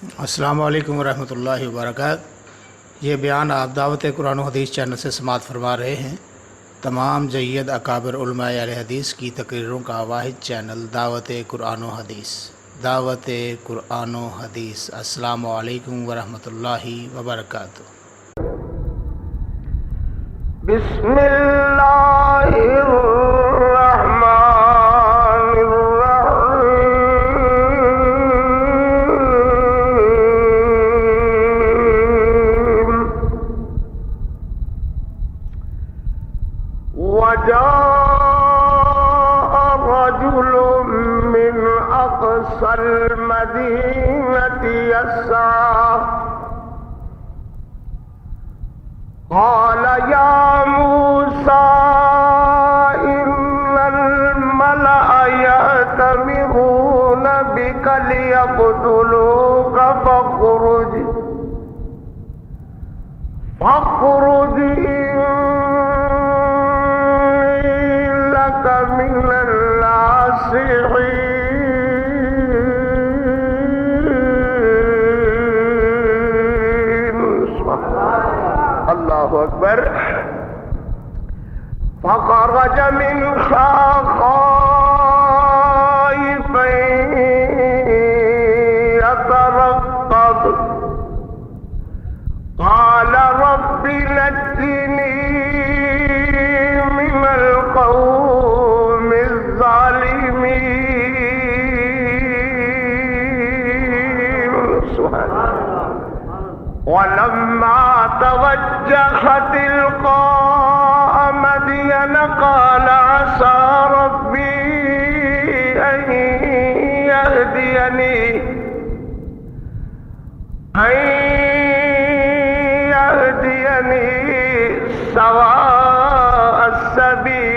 السلام علیکم ورحمۃ اللہ وبرکاتہ۔ یہ بیان آپ دعوت قرآن و حدیث چینل سے سماعت فرما رہے ہیں۔ تمام جید اکابر علماء اہل حدیث کی تقریروں کا واحد چینل دعوت قرآن و حدیث۔ دعوت قرآن و حدیث۔ السلام علیکم ورحمۃ اللہ وبرکاتہ۔ بسم اللہ الرحمن المدينة يسعى قال يا موسى إن الملأ يأتمرون بك ليقتلوك فاخرج إني لك من الناصحين اللہ اکبر۔ فخرج منها خائفا يترقب قال رب نجني من القوم الظالمين۔ ولما توجه تلقاء مدين قال عسى ربي أن يهديني سواء السبيل۔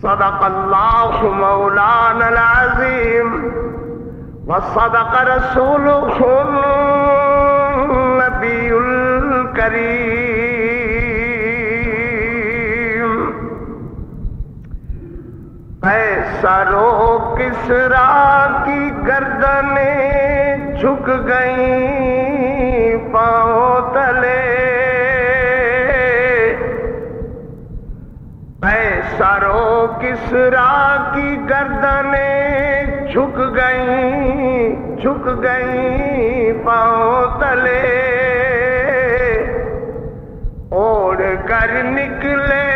صدق اللہ مولانا العظیم وصدق رسولہ النبی الکریم۔ قیصر و کسریٰ کی گردنیں جھک گئیں پاؤں تلے، قیصر و کسریٰ کی گردنیں جھک گئیں پاؤں تلے، اوڑھ کر نکلے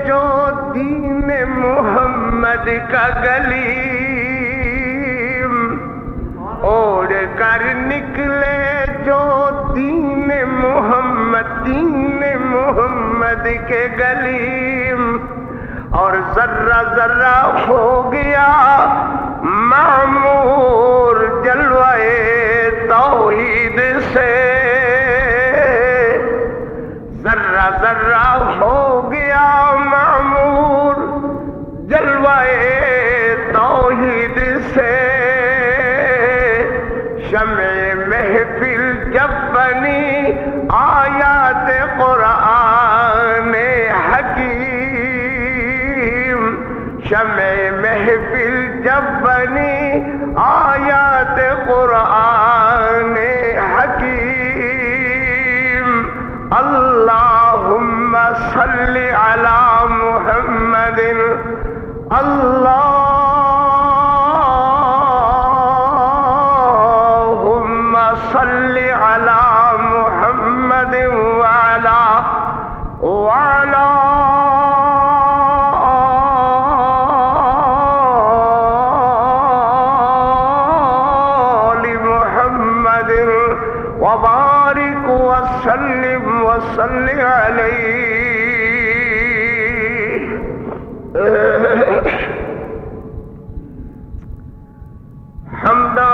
جو دین محمد کا گلیم، اوڑھ کر نکلے جو دین محمد کے گلیم، اور ذرہ ذرہ ہو گیا معمور جلوہ توحید سے، ذرہ ذرہ ہو گیا معمور جلوہ توحید سے۔ شمع محفل جب بنی آیات قرآن حکیم، شمع محفل جب بنی آیات قرآن حکیم، اللہم صلی علی محمد، اللہم صلی علی محمد وعلی وبارک وسلم وصلی علیہ۔ حمدہ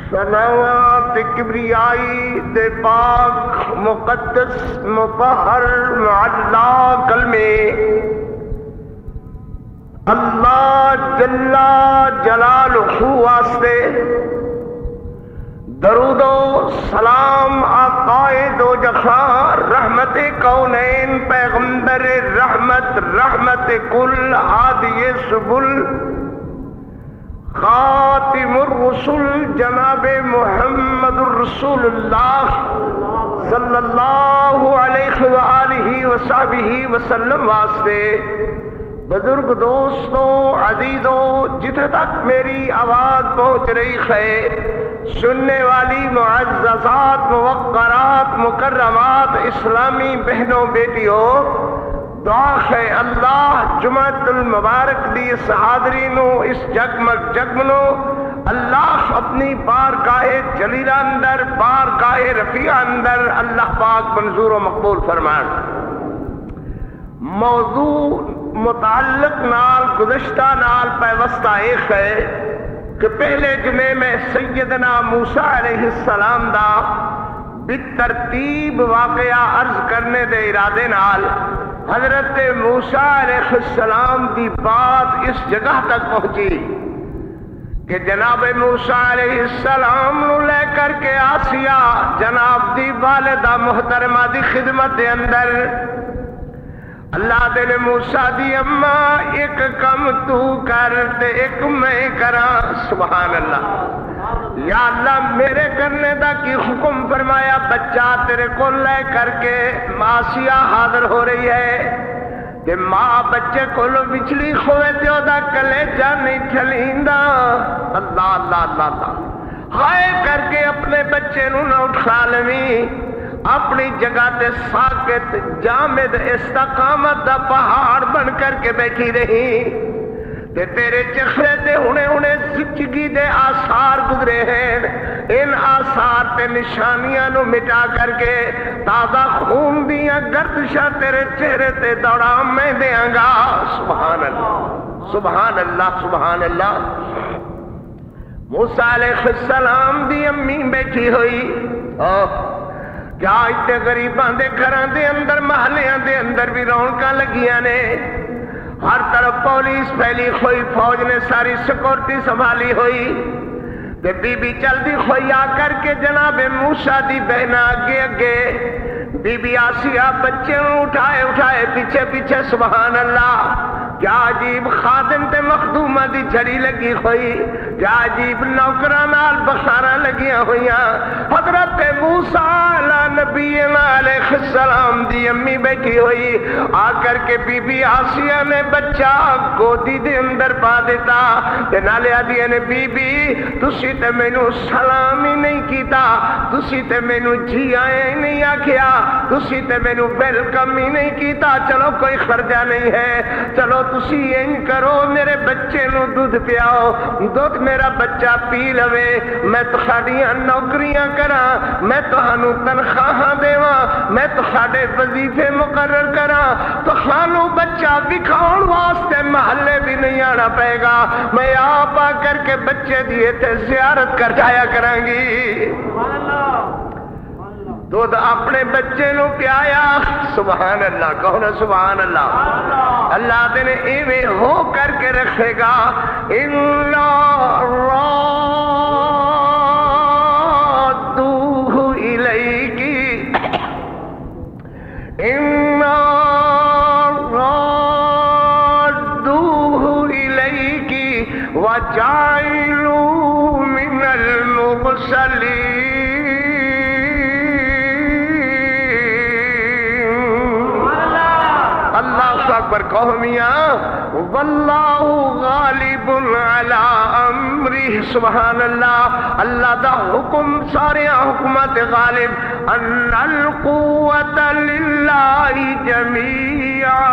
صلوات کبریائی دے پاک مقدس مطہر معلا کلمے اللہ جل جلالہ واسطے درود و سلام آقائے دو جہاں رحمت کونین پیغمبر رحمت رحمت کل ہادی سبل خاتم الرسل جناب محمد الرسول اللہ صلی اللہ علیہ وآلہ وصحبہ وسلم واسطے بزرگ دوستوں عزیزوں جتنے تک میری آواز پہنچ رہی ہے سننے والی معززات موقرات مکرمات اسلامی بہنوں بیٹیوں دعا ہے اللہ جمعۃ المبارک دی اس حاضرینوں اس جگمگ جگمنو اللہ اپنی بارگاہ جلیلہ اندر بارگاہ رفیع اندر اللہ پاک منظور و مقبول فرمان. موضوع متعلق نال گزشتہ نال پیوستہ ایک ہے کہ پہلے جمعے میں سیدنا موسیٰ علیہ السلام دا بالترتیب واقعہ عرض کرنے دے ارادے نال حضرت موسیٰ علیہ السلام دی بات اس جگہ تک پہنچی کہ جناب موسیٰ علیہ السلام نو لے کر کے آسیہ جناب دی والدہ محترمہ دی خدمت دے اندر اللہ دے نے موسیٰ دی اماں ایک کم تو کر تے ایک میں کراں. سبحان اللہ. یا اللہ میرے کرنے دا کی حکم فرمایا بچہ تیرے کو لے کر کے آسیہ حاضر ہو رہی ہے تے ماں بچے کو لو بچلی کھوے تے دا کلیجہ نہیں ٹھلیندا. اللہ اللہ اللہ اللہ ہائے کر کے اپنے بچے نو نہ اٹھا لویں اپنی جگہ تے ساکت جامد استقامت دا پہاڑ بن کر کے بیٹھی رہی تے تیرے چہرے تے ہونے زچگی دے آثار گزرے ہیں. ان آثار تے نشانیاں نو مٹا کر کے تازہ خون دیاں گردشاں تیرے چہرے تے دوڑا میں دیاں گا. سبحان اللہ سبحان اللہ سبحان اللہ. موسیٰ علیہ السلام دی امی بیٹھی ہوئی کیا اتنے غریباں دے گھراں دے اندر محلیاں دے اندر بھی رونقاں لگیاں نے ہر طرف پولیس پھیلی ہوئی فوج نے ساری سیکورٹی سنبھالی ہوئی تے بی بی چلدی ہوئی آ کر کے جناب موسیٰ دی بہنا اگے اگے بی بی آسیہ بچے اٹھائے اٹھائے پیچھے پیچھے. سبحان اللہ. کیا عجیب خادم تے مخدومہ دی جھڑی لگی ہوئی کیا عجیب نوکراں نال بخاراں لگیاں ہوئیاں. حضرت موسیٰ نبی علیہ السلام دی امی بیٹھی ہوئی آ کر کے بی بی آسیہ نے بچہ گودی دے اندر پا دیتا تے نالے آدھی نے بی بی تسی تے مینوں سلام ہی نہیں کیتا تسی تے مینوں جی آئے نہیں آکھیا تسی تے مینوں ویلکم ہی نہیں کیتا. چلو کوئی خرچہ نہیں ہے چلو تسی این کرو میرے بچے نو دودھ پیاؤ دودھ میرا بچہ پی لوے میں تہاڈیاں نوکریاں کراں میں تہانوں تنخواہ دیواں میں تہاڈے وظیفے مقرر کراں تہانوں بچہ وکھاؤن واسطے محلے بھی نہیں آنا پائے گا میں آپ آ کر کے بچے دی تے زیارت کر جایا کراں گی. دودھ اپنے بچے نو پیایا. سبحان اللہ کہو نا سبحان اللہ. اللہ دے نے ایویں ہو کر کے رکھے گا. وَجَعِلُوا مِنَ الْمُرْسَلِينَ. اللہ اکبر قومیاں واللہ غالب علی امرہ. سبحان اللہ. اللہ دا حکم سارے حکمت غالب. ان القوت للہ جمیعا.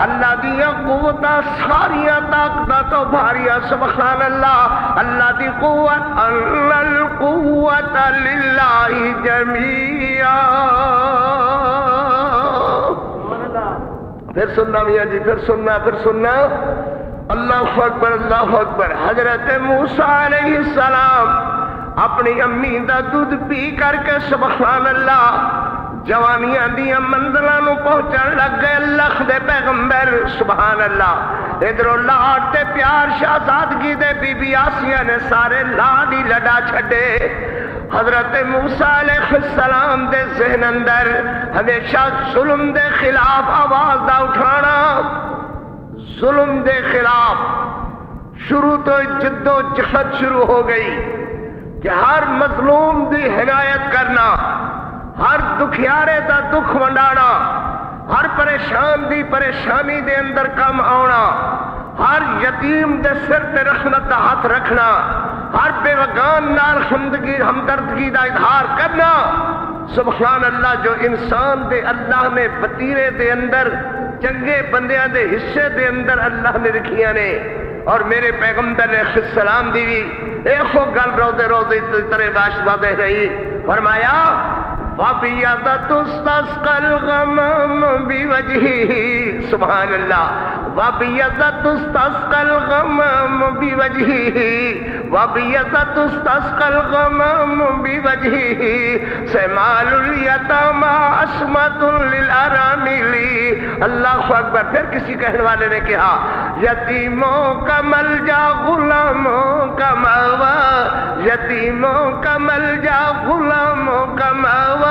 اللہ دی قوت ساریاں طاقت تو بھاریاں. سبحان اللہ. اللہ دی قوت ان القوت للہ جمیعا. پھر سننا میاں جی پھر سننا. اللہ اکبر اللہ اکبر. حضرت موسیٰ علیہ السلام اپنی امی دا دودھ پی کر کے سبحان اللہ جوانیاں دیاں منزلاں نو پہنچن لگ گئے. اللہ دے پیغمبر سبحان اللہ ادھروں لاڈ تے پیار شہزادگی دے بی بی آسیہ نے سارے لاڈ ہی لڈا چھڈے۔ حضرت موسیٰ علیہ السلام دے ذہن اندر ہمیشہ ظلم دے خلاف آواز دا اٹھانا، ظلم دے خلاف شروع تو جد و جہد شروع ہو گئی کہ ہر مظلوم دی حمایت کرنا، ہر دکھیارے دا دکھ ونڈانا، ہر پریشان دی پریشانی دے اندر کم آنا، ہر یتیم دے سر تے رحمت دا ہاتھ رکھنا، ہر بے وگان نال ہمدردگی دا اظہار کرنا۔ سبحان اللہ، جو انسان دے اللہ نے بطیرے دے اندر چنگے بندیاں دے حصے دے اندر اللہ نے رکھیاں نے۔ اور میرے پیغمبر علیہ السلام دی بھی ایک گل روزے روزے طرح باشدہ دے رہی، فرمایا وَبِيَضَتُ اسْتَسْقَى الْغَمَامُ بِوَجْهِهِ، سبحان اللہ، وَبِيَضَتُ اسْتَسْقَى الْغَمَامُ بِوَجْهِهِ، وَبِيَضَتُ اسْتَسْقَى الْغَمَامُ بِوَجْهِهِ، سِمَالُ الْيَتَامَى عِصْمَةٌ لِلْأَرَامِلِ۔ اللہ اکبر۔ پھر کسی کہنے والے نے کہا یتیموں کا ملجا غلاموں کا ماوا، یتیموں کا ملجا غلاموں کا ماوا،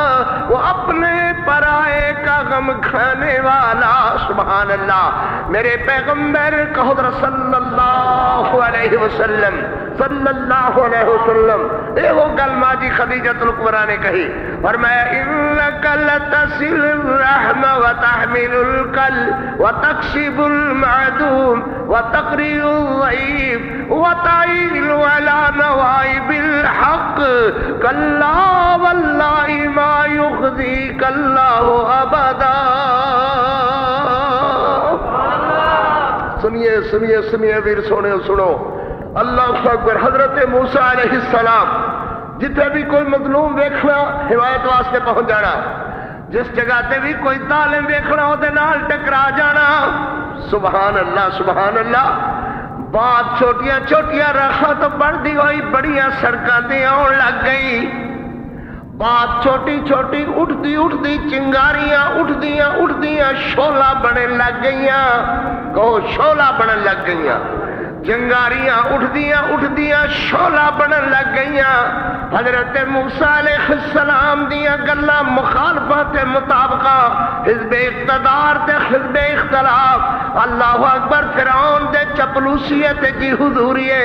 وہ اپنے پرائے کا غم کھانے والا۔ سبحان اللہ۔ میرے پیغمبر کہو صلی اللہ علیہ وسلم، صلی اللہ علیہ وسلم، اے وہ گل ماجی خدیجۃ الکبریٰ نے کہی، فرمایا انک لتصل الرحم وتحمل الکل وتکسب المعدوم وتقری الضعیف وتعین علی نوائب الحق، کلا واللہ ما یخزیک اللہ ابدا۔ سنیے سنیے سنیے ویر سونے سنو، اللہ اکبر۔ حضرت موسیٰ علیہ السلام جتنے بھی کوئی مظلوم ویکھنا حمایت واسطے پہنچ جانا، جس جگہ تے بھی کوئی ظالم ویکھنا وہ نال ٹکرا جانا۔ سبحان اللہ سبحان اللہ۔ بات چھوٹیاں چھوٹیاں راہاں تو بڑھتی ہوئی بڑیاں سڑکاں تے آن لگ گئی، بات چھوٹی چھوٹی اٹھتی اٹھتی چنگاریاں اٹھدیاں شولا بنن لگ گئیاں، کہو شولا بنن لگ گئیاں، چنگاریاں اٹھدیاں شولا بنن لگ گئیاں۔ حضرت موسیٰ علیہ السلام دیاں گلاں مخالفت مطابقہ، حزب اقتدار تے حزب اختلاف، اللہ اکبر۔ فرعون دے چپلوسیت جی حضوریے،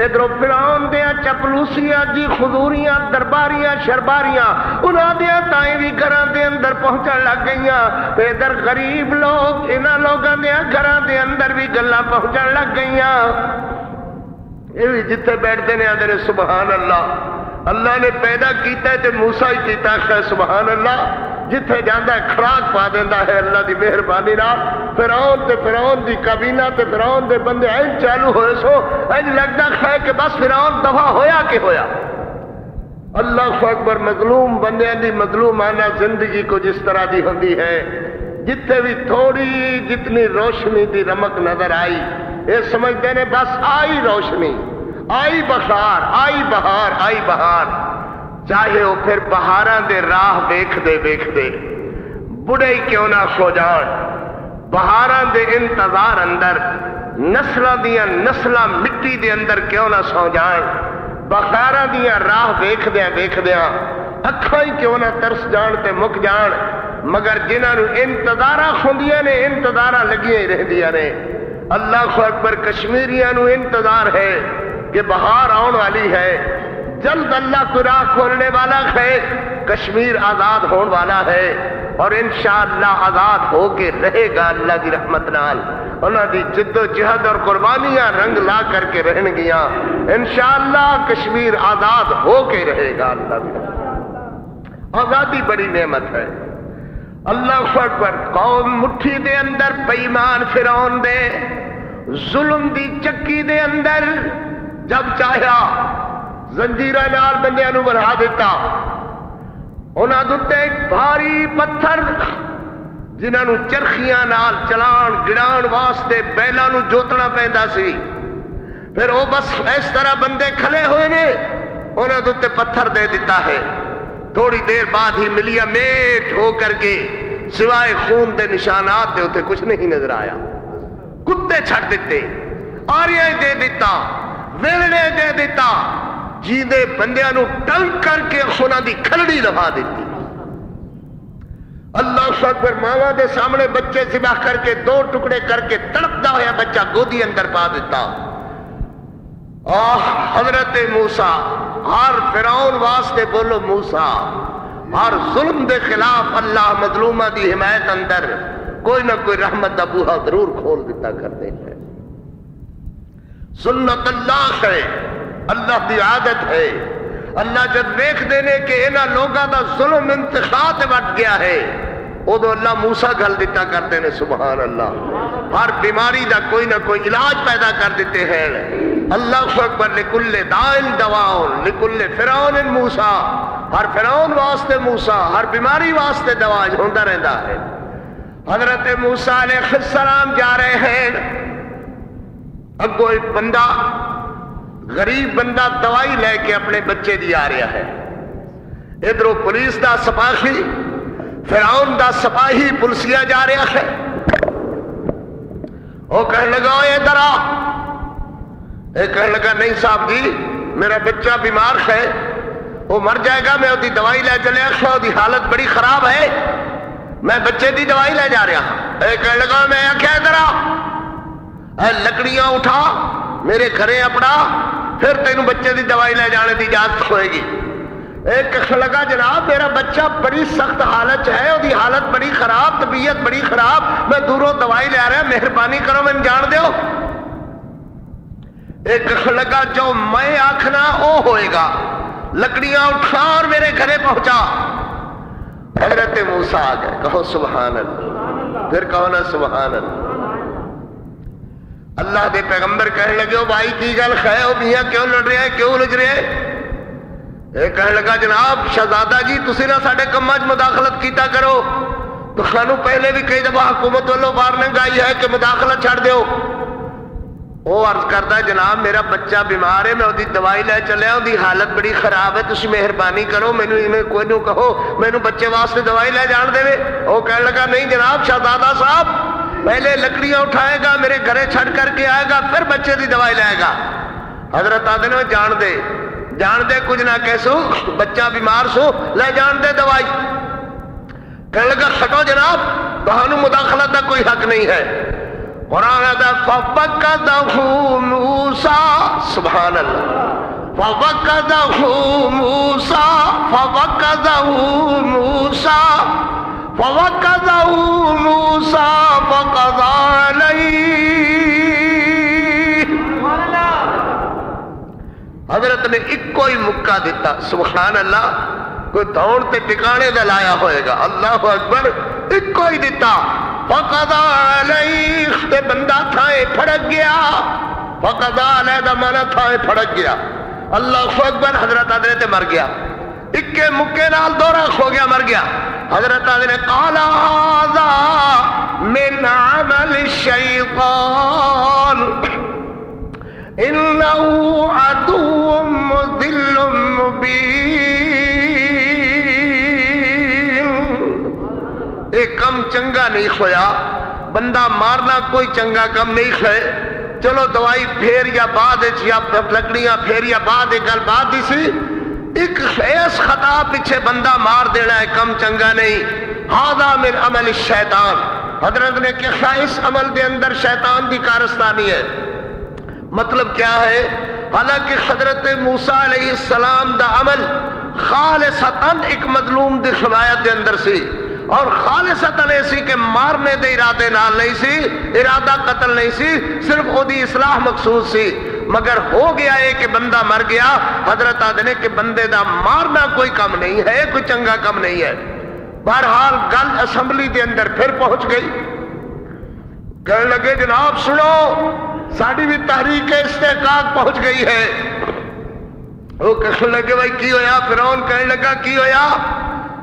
ادھر فرعون دے چپلوسیاں جی حضوریاں درباریاں شرباریاں انہاں دیاں تائیں بھی گھراں دے اندر پہنچن لگ گئیاں، تے ادھر غریب لوگ انہاں لوگاں دیاں گھراں دے اندر بھی گلاں پہنچن لگ گئیاں۔ یہ بھی جتنے بیٹھتے ہیں آدھے سبحان اللہ، اللہ نے پیدا کیتا ہے تے موسیٰ ہی کیتا ہے، سبحان اللہ۔ جتھے جاندہ ہے کھراک پا دیندہ ہے اللہ دی مہربانی نال۔ فرعون تے فرعون دی کابینہ تے فرعون دے بندے این چالو ہوئے سو، این لگتا ہے کہ بس فرعون دفع ہویا کہ ہویا۔ اللہ اکبر۔ مظلوم بندے دی مظلومانہ زندگی کو جس طرح دی ہوندی ہے، جتنے بھی تھوڑی جتنی روشنی دی رمک نظر آئی، یہ سمجھتے ہیں بس آئی روشنی، آئی بخار، آئی بہار، آئی بہار۔ چاہے وہ پھر بہاراں دے راہ ویکھ دے بڑے ہی کیوں نہ سو جان، بہاراں دے انتظار اندر نسلاں دیاں نسلاں مٹی دے اندر کیوں نہ سو جان، بہاراں دیاں راہ ویکھ دیاں اکھاں ہی کیوں نہ ترس جان تے مک جان، مگر جنہاں نو انتظاراں ہوندیاں نے انتظاراں لگیاں ہی رہندیاں نے۔ اللہ اکبر۔ کشمیریاں نو انتظار ہے کہ بہار آن والی ہے، جلد اللہ کو راہ کھولنے والا ہے، کشمیر آزاد ہون والا ہے، اور انشاءاللہ آزاد ہو کے رہے گا اللہ کی رحمت نال۔ انہاں دی جد و جہد اور قربانیاں رنگ لا کر کے رہن گیاں، انشاءاللہ کشمیر آزاد ہو کے رہے گا اللہ کی رحمت۔ آزادی بڑی نعمت ہے۔ اللہ اکبر۔ قوم مٹھی دے اندر بےایمان فرعون دے ظلم دی چکی دے اندر جب چاہیا زنجیرہ نال بندیاں نو بنا دیتا، انہاں دے ایک بھاری پتھر جنہاں نو چرخیاں نال چلان گڑان واسطے بیلاں نو جوتنا پیندا سی، پھر وہ بس اس طرح بندے کھلے ہوئے نے، انہاں دے پتھر دے دیتا ہے۔ تھوڑی دیر بعد ہی ملیا میٹ ہو کر کے سوائے خون دے نشانات دے اتنے کچھ نہیں نظر آیا۔ ਕੁੱਤੇ ਛੱਡ ਦਿੱਤੇ, ਆਰੀਆਂ ਦੇ ਦਿੱਤਾ, ਵੇਲਣੇ ਦੇ ਦਿੱਤਾ, ਜਿਹਦੇ ਬੰਦਿਆਂ ਨੂੰ ਟੰਗ ਕਰਕੇ ਉਹਨਾਂ ਦੀ ਖਲੜੀ ਲਵਾ ਦਿੱਤੀ। اللہ اکبر، ماواں دے سامنے بچے ذبح کر کے 2 ٹکڑے کر کے تڑپتا ہوا بچہ گودی اندر پا دیتا۔ حضرت موسیٰ ہر فرعون واسطے بولو موسیٰ، ہر ظلم دے خلاف اللہ مظلومہ دی حمایت اندر کوئی نہ کوئی رحمت دا بوہا ضرور کھول دیتا کرتے ہیں۔ سنت اللہ ہے، اللہ دی عادت ہے۔ اللہ جب دیکھ دینے کہ انہاں لوگاں دا ظلم انتخاب بٹ گیا ہے، ادو اللہ موسیٰ گل دیتا کرتے ہیں۔ سبحان اللہ، ہر بیماری دا کوئی نہ کوئی علاج پیدا کر دیتے ہیں۔ اللہ اکبر، لکل دائن دواؤن لکل فرعون موسیٰ، ہر فرعون واسطے موسیٰ، ہر بیماری واسطے دوا ہوتا رہتا ہے۔ حضرت موسیٰ علیہ السلام جا رہے ہیں، اگو ایک بندہ غریب بندہ دوائی لے کے اپنے بچے دی آ رہا ہے، ادھروں پولیس دا سپاہی، فرعون دا سپاہی پولیسیا جا رہا ہے۔ وہ کہنے لگا ادھر آ، کہنے لگا نہیں صاحب جی میرا بچہ بیمار ہے، وہ مر جائے گا، میں وہ دوائی لے چلے وہ حالت بڑی خراب ہے، میں بچے دی دوائی لے جا رہا ہوں۔ کہنے لگا میں آخیا ادھر آ، لکڑیاں اٹھا میرے گھرے اپنا، پھر تینوں بچے دی دوائی لے جانے دی اجازت ہوئے گی۔ ایک کہنے لگا جناب میرا بچہ بڑی سخت حالت ہے، وہ حالت بڑی خراب، طبیعت بڑی خراب، میں دوروں دوائی لے رہا، مہربانی کرو میں جان دیو۔ ایک کہنے لگا جو میں آکھنا وہ ہوئے گا، لکڑیاں اٹھا اور میرے گھرے پہنچا۔ حضرت موسیٰ آ گئے، کہو سبحان اللہ، پھر کہو نا سبحان اللہ۔ اللہ دے پیغمبر کہنے لگے او بھائی کی گل ہے، او میاں کیوں لڑ رہے ہیں، کیوں الجھ رہے ہیں؟ ایک کہنے لگا جناب شہزادہ جی تسی نہ ساڈے کماں وچ مداخلت کیتا کرو، تو خانو پہلے بھی کئی دفعہ حکومت والوں وارننگ آئی ہے کہ مداخلت چھڑ دیو۔ وہ عرض کرتا ہے جناب میرا بچہ بیمار ہے، میں وہ دوائی لے چلیا، وہ حالت بڑی خراب ہے، تسی مہربانی کرو مینوں ایویں کوئی نوں کہو، مینوں بچے واسطے دوائی لے جان دے۔ وہ کہنے لگا نہیں جناب شہزادہ صاحب پہلے لکڑیاں اٹھائے گا، میرے گھرے چھڑ کر کے آئے گا، پھر بچے دی دوائی لائے گا۔ حضرت آدھے نے جان دے کچھ نہ کیسو، بچہ بیمار سو، لے جان دے دوائی۔ کہنے لگا ہٹو جناب، تہانوں مداخلت کا کوئی حق نہیں ہے۔ قرآن دا فَوَقَّدَهُ مُوسَىٰ، سبحان اللہ، فَوَقَّدَهُ مُوسَىٰ فَوَقَّدَهُ مُوسَىٰ فَوَقَّدَهُ مُوسَىٰ فَقَضَىٰ عَلَيْهِ۔ حضرت نے ایک کوئی مکہ دیتا، سبحان اللہ، کوئی دوڑ تے ٹکانے دا لایا ہوئے گا، اللہ اکبر، ایک کوئی دیتا، فَقَضَىٰ عَلَيْهِ، تے بندہ تھائے پھڑک گیا، فَقَضَىٰ عَلَيْهِ دا مانا تھائے پھڑک گیا، اللہ اکبر۔ حضرت آدھے تے مر گیا، ایک کے مکے نال دورہ ہو گیا، مر گیا۔ حضرت آدھے نے قَالَ هَذَا مِنْ عَمَلِ الشَّيْطَانِ إِنَّهُ عَدُوٌّ مُضِلٌّ مُبِينٌ۔ ایک کم چنگا نہیں ہویا، بندہ مارنا کوئی چنگا کم نہیں ہے۔ چلو دوائی پھیر یا بعد یا لکڑیاں پھیر یا بعد گل بات دی سی، ایک ایس خطا پیچھے بندہ مار دینا ہے کم چنگا نہیں۔ ھذا من عمل الشیطان، حضرت نے کہا اس عمل دے اندر شیطان دی کارستانی ہے۔ مطلب کیا ہے؟ حالانکہ حضرت موسیٰ علیہ السلام دا عمل خالصتاً ایک مظلوم دی حمایت دے اندر سی، اور خالصتاً ایسی کہ مارنے دے ارادے نال نہیں سی، ارادہ قتل نہیں سی، صرف او دی اصلاح مقصود سی، مگر ہو گیا ہے کہ بندہ مر گیا۔ حضرت آدھے کہ بندے دا مارنا کوئی کم نہیں ہے، کوئی چنگا کم نہیں ہے۔ بہرحال گل اسمبلی دے اندر پھر پہنچ گئی، کہنے لگے جناب سنو ساڑی بھی تحریک استحقاق پہنچ گئی ہے۔ وہ کہنے لگے بھائی کی ہویا؟ فرعون کہنے لگا کی ہویا؟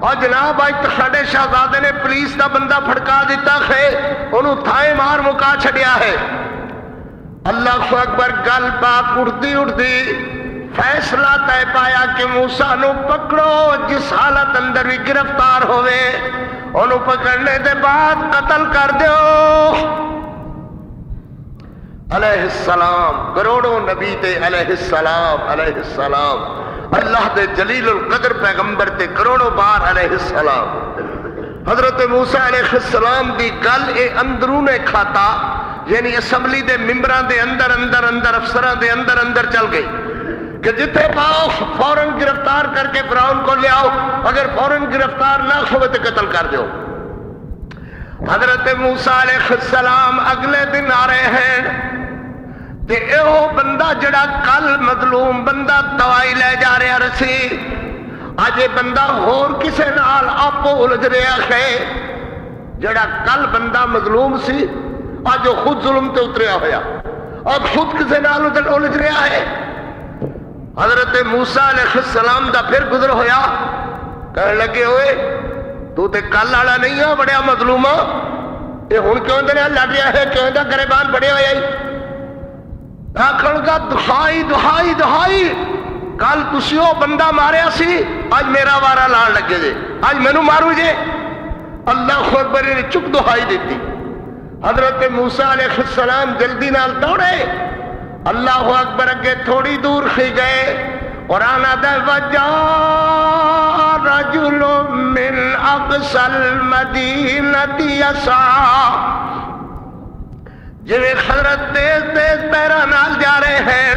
اور جناب آج تو ساڑے شہزادے نے پولیس دا بندہ پھڑکا دیتا ہے، انہوں تھائے مار مکا چھڑیا ہے۔ اللہ اکبر، گل بات اڑتی فیصلہ طے پایا کہ موسیٰ نو پکڑو، جس حالت اندر بھی گرفتار ہوئے انہوں پکڑنے دے بعد قتل کر دیو۔ علیہ السلام، کروڑوں نبی تے علیہ السلام، اللہ دے جلیل القدر پیغمبر تے کروڑوں بار علیہ السلام۔ حضرت موسیٰ علیہ السلام دی گل اے اندرون کھاتا، یعنی اسمبلی دے ممبران دے اندر افسران دے اندر چل گئی کہ جتنے پاؤ فوراً گرفتار کر کے فرعون کو لے آؤ، اگر فوراً گرفتار نہ ہوئے تو قتل کر دو۔ حضرت موسیٰ علیہ السلام اگلے دن آ رہے ہیں تے ایہو بندہ جڑا کل مظلوم بندہ دوائی لے جا رہا رسی، آج یہ بندہ ہور کسے نال آپو الجھ رہا ہے۔ جڑا کل بندہ مظلوم سی آج وہ خود ظلم تے اتریا ہویا، اب خود کسے نال الجھ رہا ہے۔ حضرت موسیٰ علیہ السلام دا پھر گزر ہویا، کہنے لگے ہوئے تو تے کل والا نہیں ہے، بڑیا مظلومہ، یہ ہن کیوں اندر لڑ رہا ہے، کیوں اندر گریبان بڑے ہوئے آئی؟ آخر کا دہائی کل تسی وہ بندہ ماریا سی، آج میرا وارا لان لگے جے، آج مینوں مارو جے۔ اللہ اکبر نے چپ دہائی دیتی۔ حضرت موسیٰ علیہ السلام جلدی نال دوڑے، اللہ اکبر اگے تھوڑی دور کھی گئے، قرآن آدھا وَجَاءَ رَجُلٌ مِّنْ أَقْصَى الْمَدِينَةِ يَسْعَىٰ، جویں حضرت تیز پیرا نال جا رہے ہیں،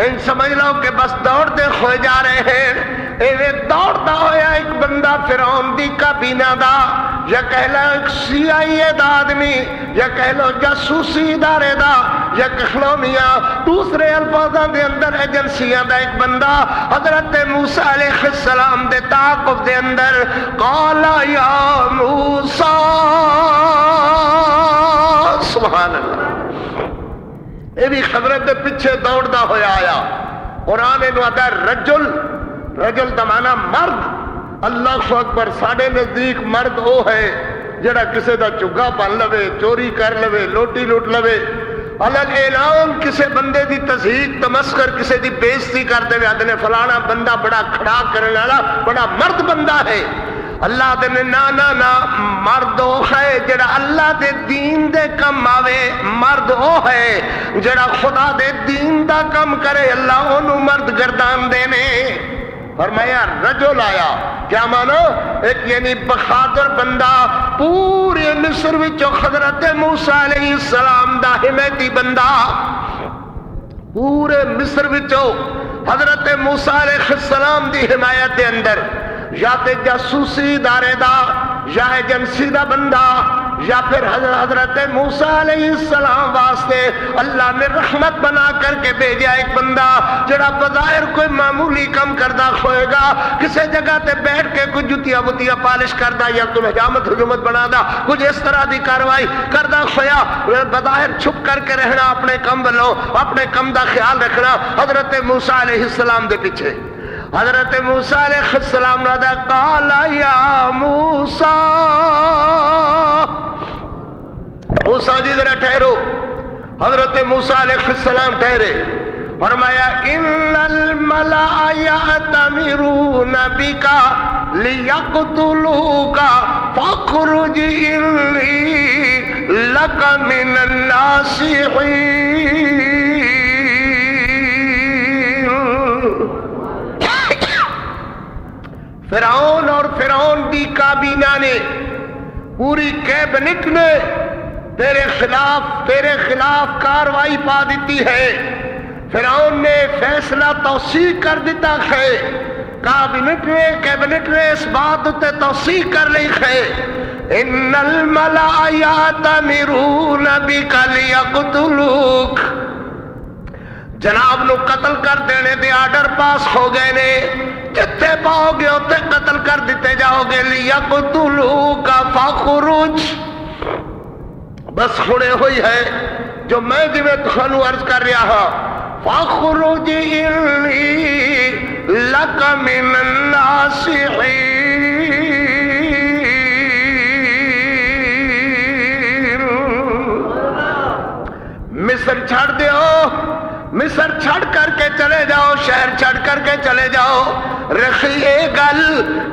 ان سمجھ لو کہ بس دوڑتے ہوئے جا رہے ہیں، ایویں دوڑتا ہویا ایک بندہ فرعون دی کابینہ دا، یا کہہ لو ایک CIA دا آدمی، یا کہہ لو جاسوسی ادارے دا، یا کہہ لو میاں دوسرے الفاظاں دے اندر ایجنسیاں دا ایک بندہ حضرت موسیٰ علیہ السلام دے تعاقب دے اندر قال یا موسیٰ، سبحان اللہ، یہ بھی حضرت دے پیچھے دوڑدا ہویا آیا۔ قرآن انہوں آتا ہے رجل دا معنی مرد۔ اللہ اکبر، ساڑھے نزدیک مرد وہ ہے جڑا کسے دا چگا پن لوے، چوری کر لوے، لوٹی لوٹ لوے، الگ اعلان کسے بندے دی تزہیق تمسخر کسے دی بےزتی کر دے، آدھے نے فلانا بندہ بڑا کھڑا کرنے والا بڑا مرد بندہ ہے۔ اللہ دے نا مرد او ہے جڑا اللہ دے دین دے کم آوے، مرد او ہے جڑا خدا دے دین دا کم کرے، اللہ انہوں مرد گردان دینے۔ فرمایا رجل آیا، کیا مانا؟ ایک یعنی بخادر بندہ، پورے مصر وچوں حضرت موسیٰ علیہ السلام دا حمایتی بندہ، پورے مصر وچوں حضرت موسیٰ علیہ السلام دی حمایت دے اندر، یا تے جاسوسی ادارے دا، یا ایجنسی دا بندہ، یا پھر حضرت موسیٰ علیہ السلام واسطے اللہ نے رحمت بنا کر کے بھیجا ایک بندہ جڑا بظاہر کوئی معمولی کم کردہ کھوئے گا، کسی جگہ تے بیٹھ کے کچھ جتیا بتیا پالش کردہ یا کوئی حجامت حجومت بنا دا، کچھ اس طرح دی کاروائی کردہ کھویا، بظاہر چھپ کر کے رہنا، اپنے کم بلو، اپنے کم دا خیال رکھنا۔ حضرت موسیٰ علیہ السلام دے پیچھے حضرت موسیٰ علیہ السلام نے کہا قال یا موسیٰ، موسیٰ جی ذرا ٹھہرو۔ حضرت موسیٰ علیہ السلام ٹھہرے، فرمایا ان الملأ یأتمرون بک لیقتلوک فاخرج انی لک من الناصحین۔ فرعون اور فرعون دی کابینہ نے، پوری کیبنٹ نے تیرے خلاف کاروائی پا دیتی ہے۔ فرعون نے فیصلہ توثیق کر دیتا ہے، کیبنٹ نے اس بات تے توثیق کر لی ہے، ان الملأ یأتمرون بک لیقتلوک، جناب نو قتل کر دینے دے آرڈر پاس ہو گئے نے، جتے پاؤ گے اتے قتل کر دیتے جاؤ گے، لیقتلوک فاخرج، بس کھڑے ہوئی ہے جو میں جی میں تھانو عرض کر رہا ہاں، فاخرج انی لک من الناصحین۔ مصر چھڑ دیو، مصر چھڑ کر کے چلے جاؤ، شہر چھڑ کر کے چلے جاؤ، رکھی اے گل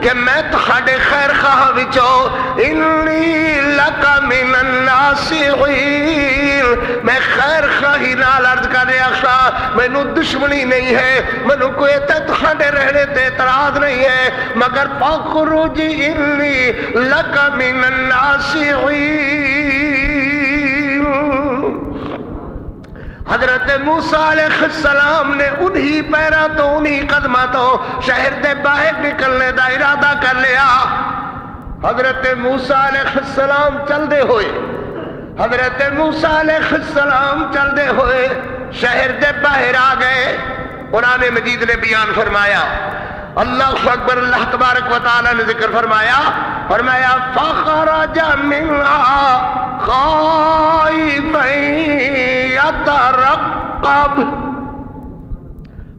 کہ میں تہاڈے خیر خواہ وچوں انی لک من الناصحین، میں خیر خواہی نال عرض کر رہا سا مینوں دشمنی نہیں ہے مینوں کوئی تہاڈے رہنے تے اعتراض نہیں ہے مگر فخرج انی لک من الناصحین حضرت موسیٰ علیہ السلام نے انہی پیروں تو انہی قدموں تو شہر دے باہر نکلنے دا ارادہ کر لیا حضرت موسیٰ علیہ السلام چل دے ہوئے حضرت موسیٰ علیہ السلام چل دے ہوئے شہر دے باہر آ گئے قرآن مجید نے بیان فرمایا اللہ اکبر اللہ تبارک و تعالی نے ذکر فرمایا فخرج منها خائفا يترقب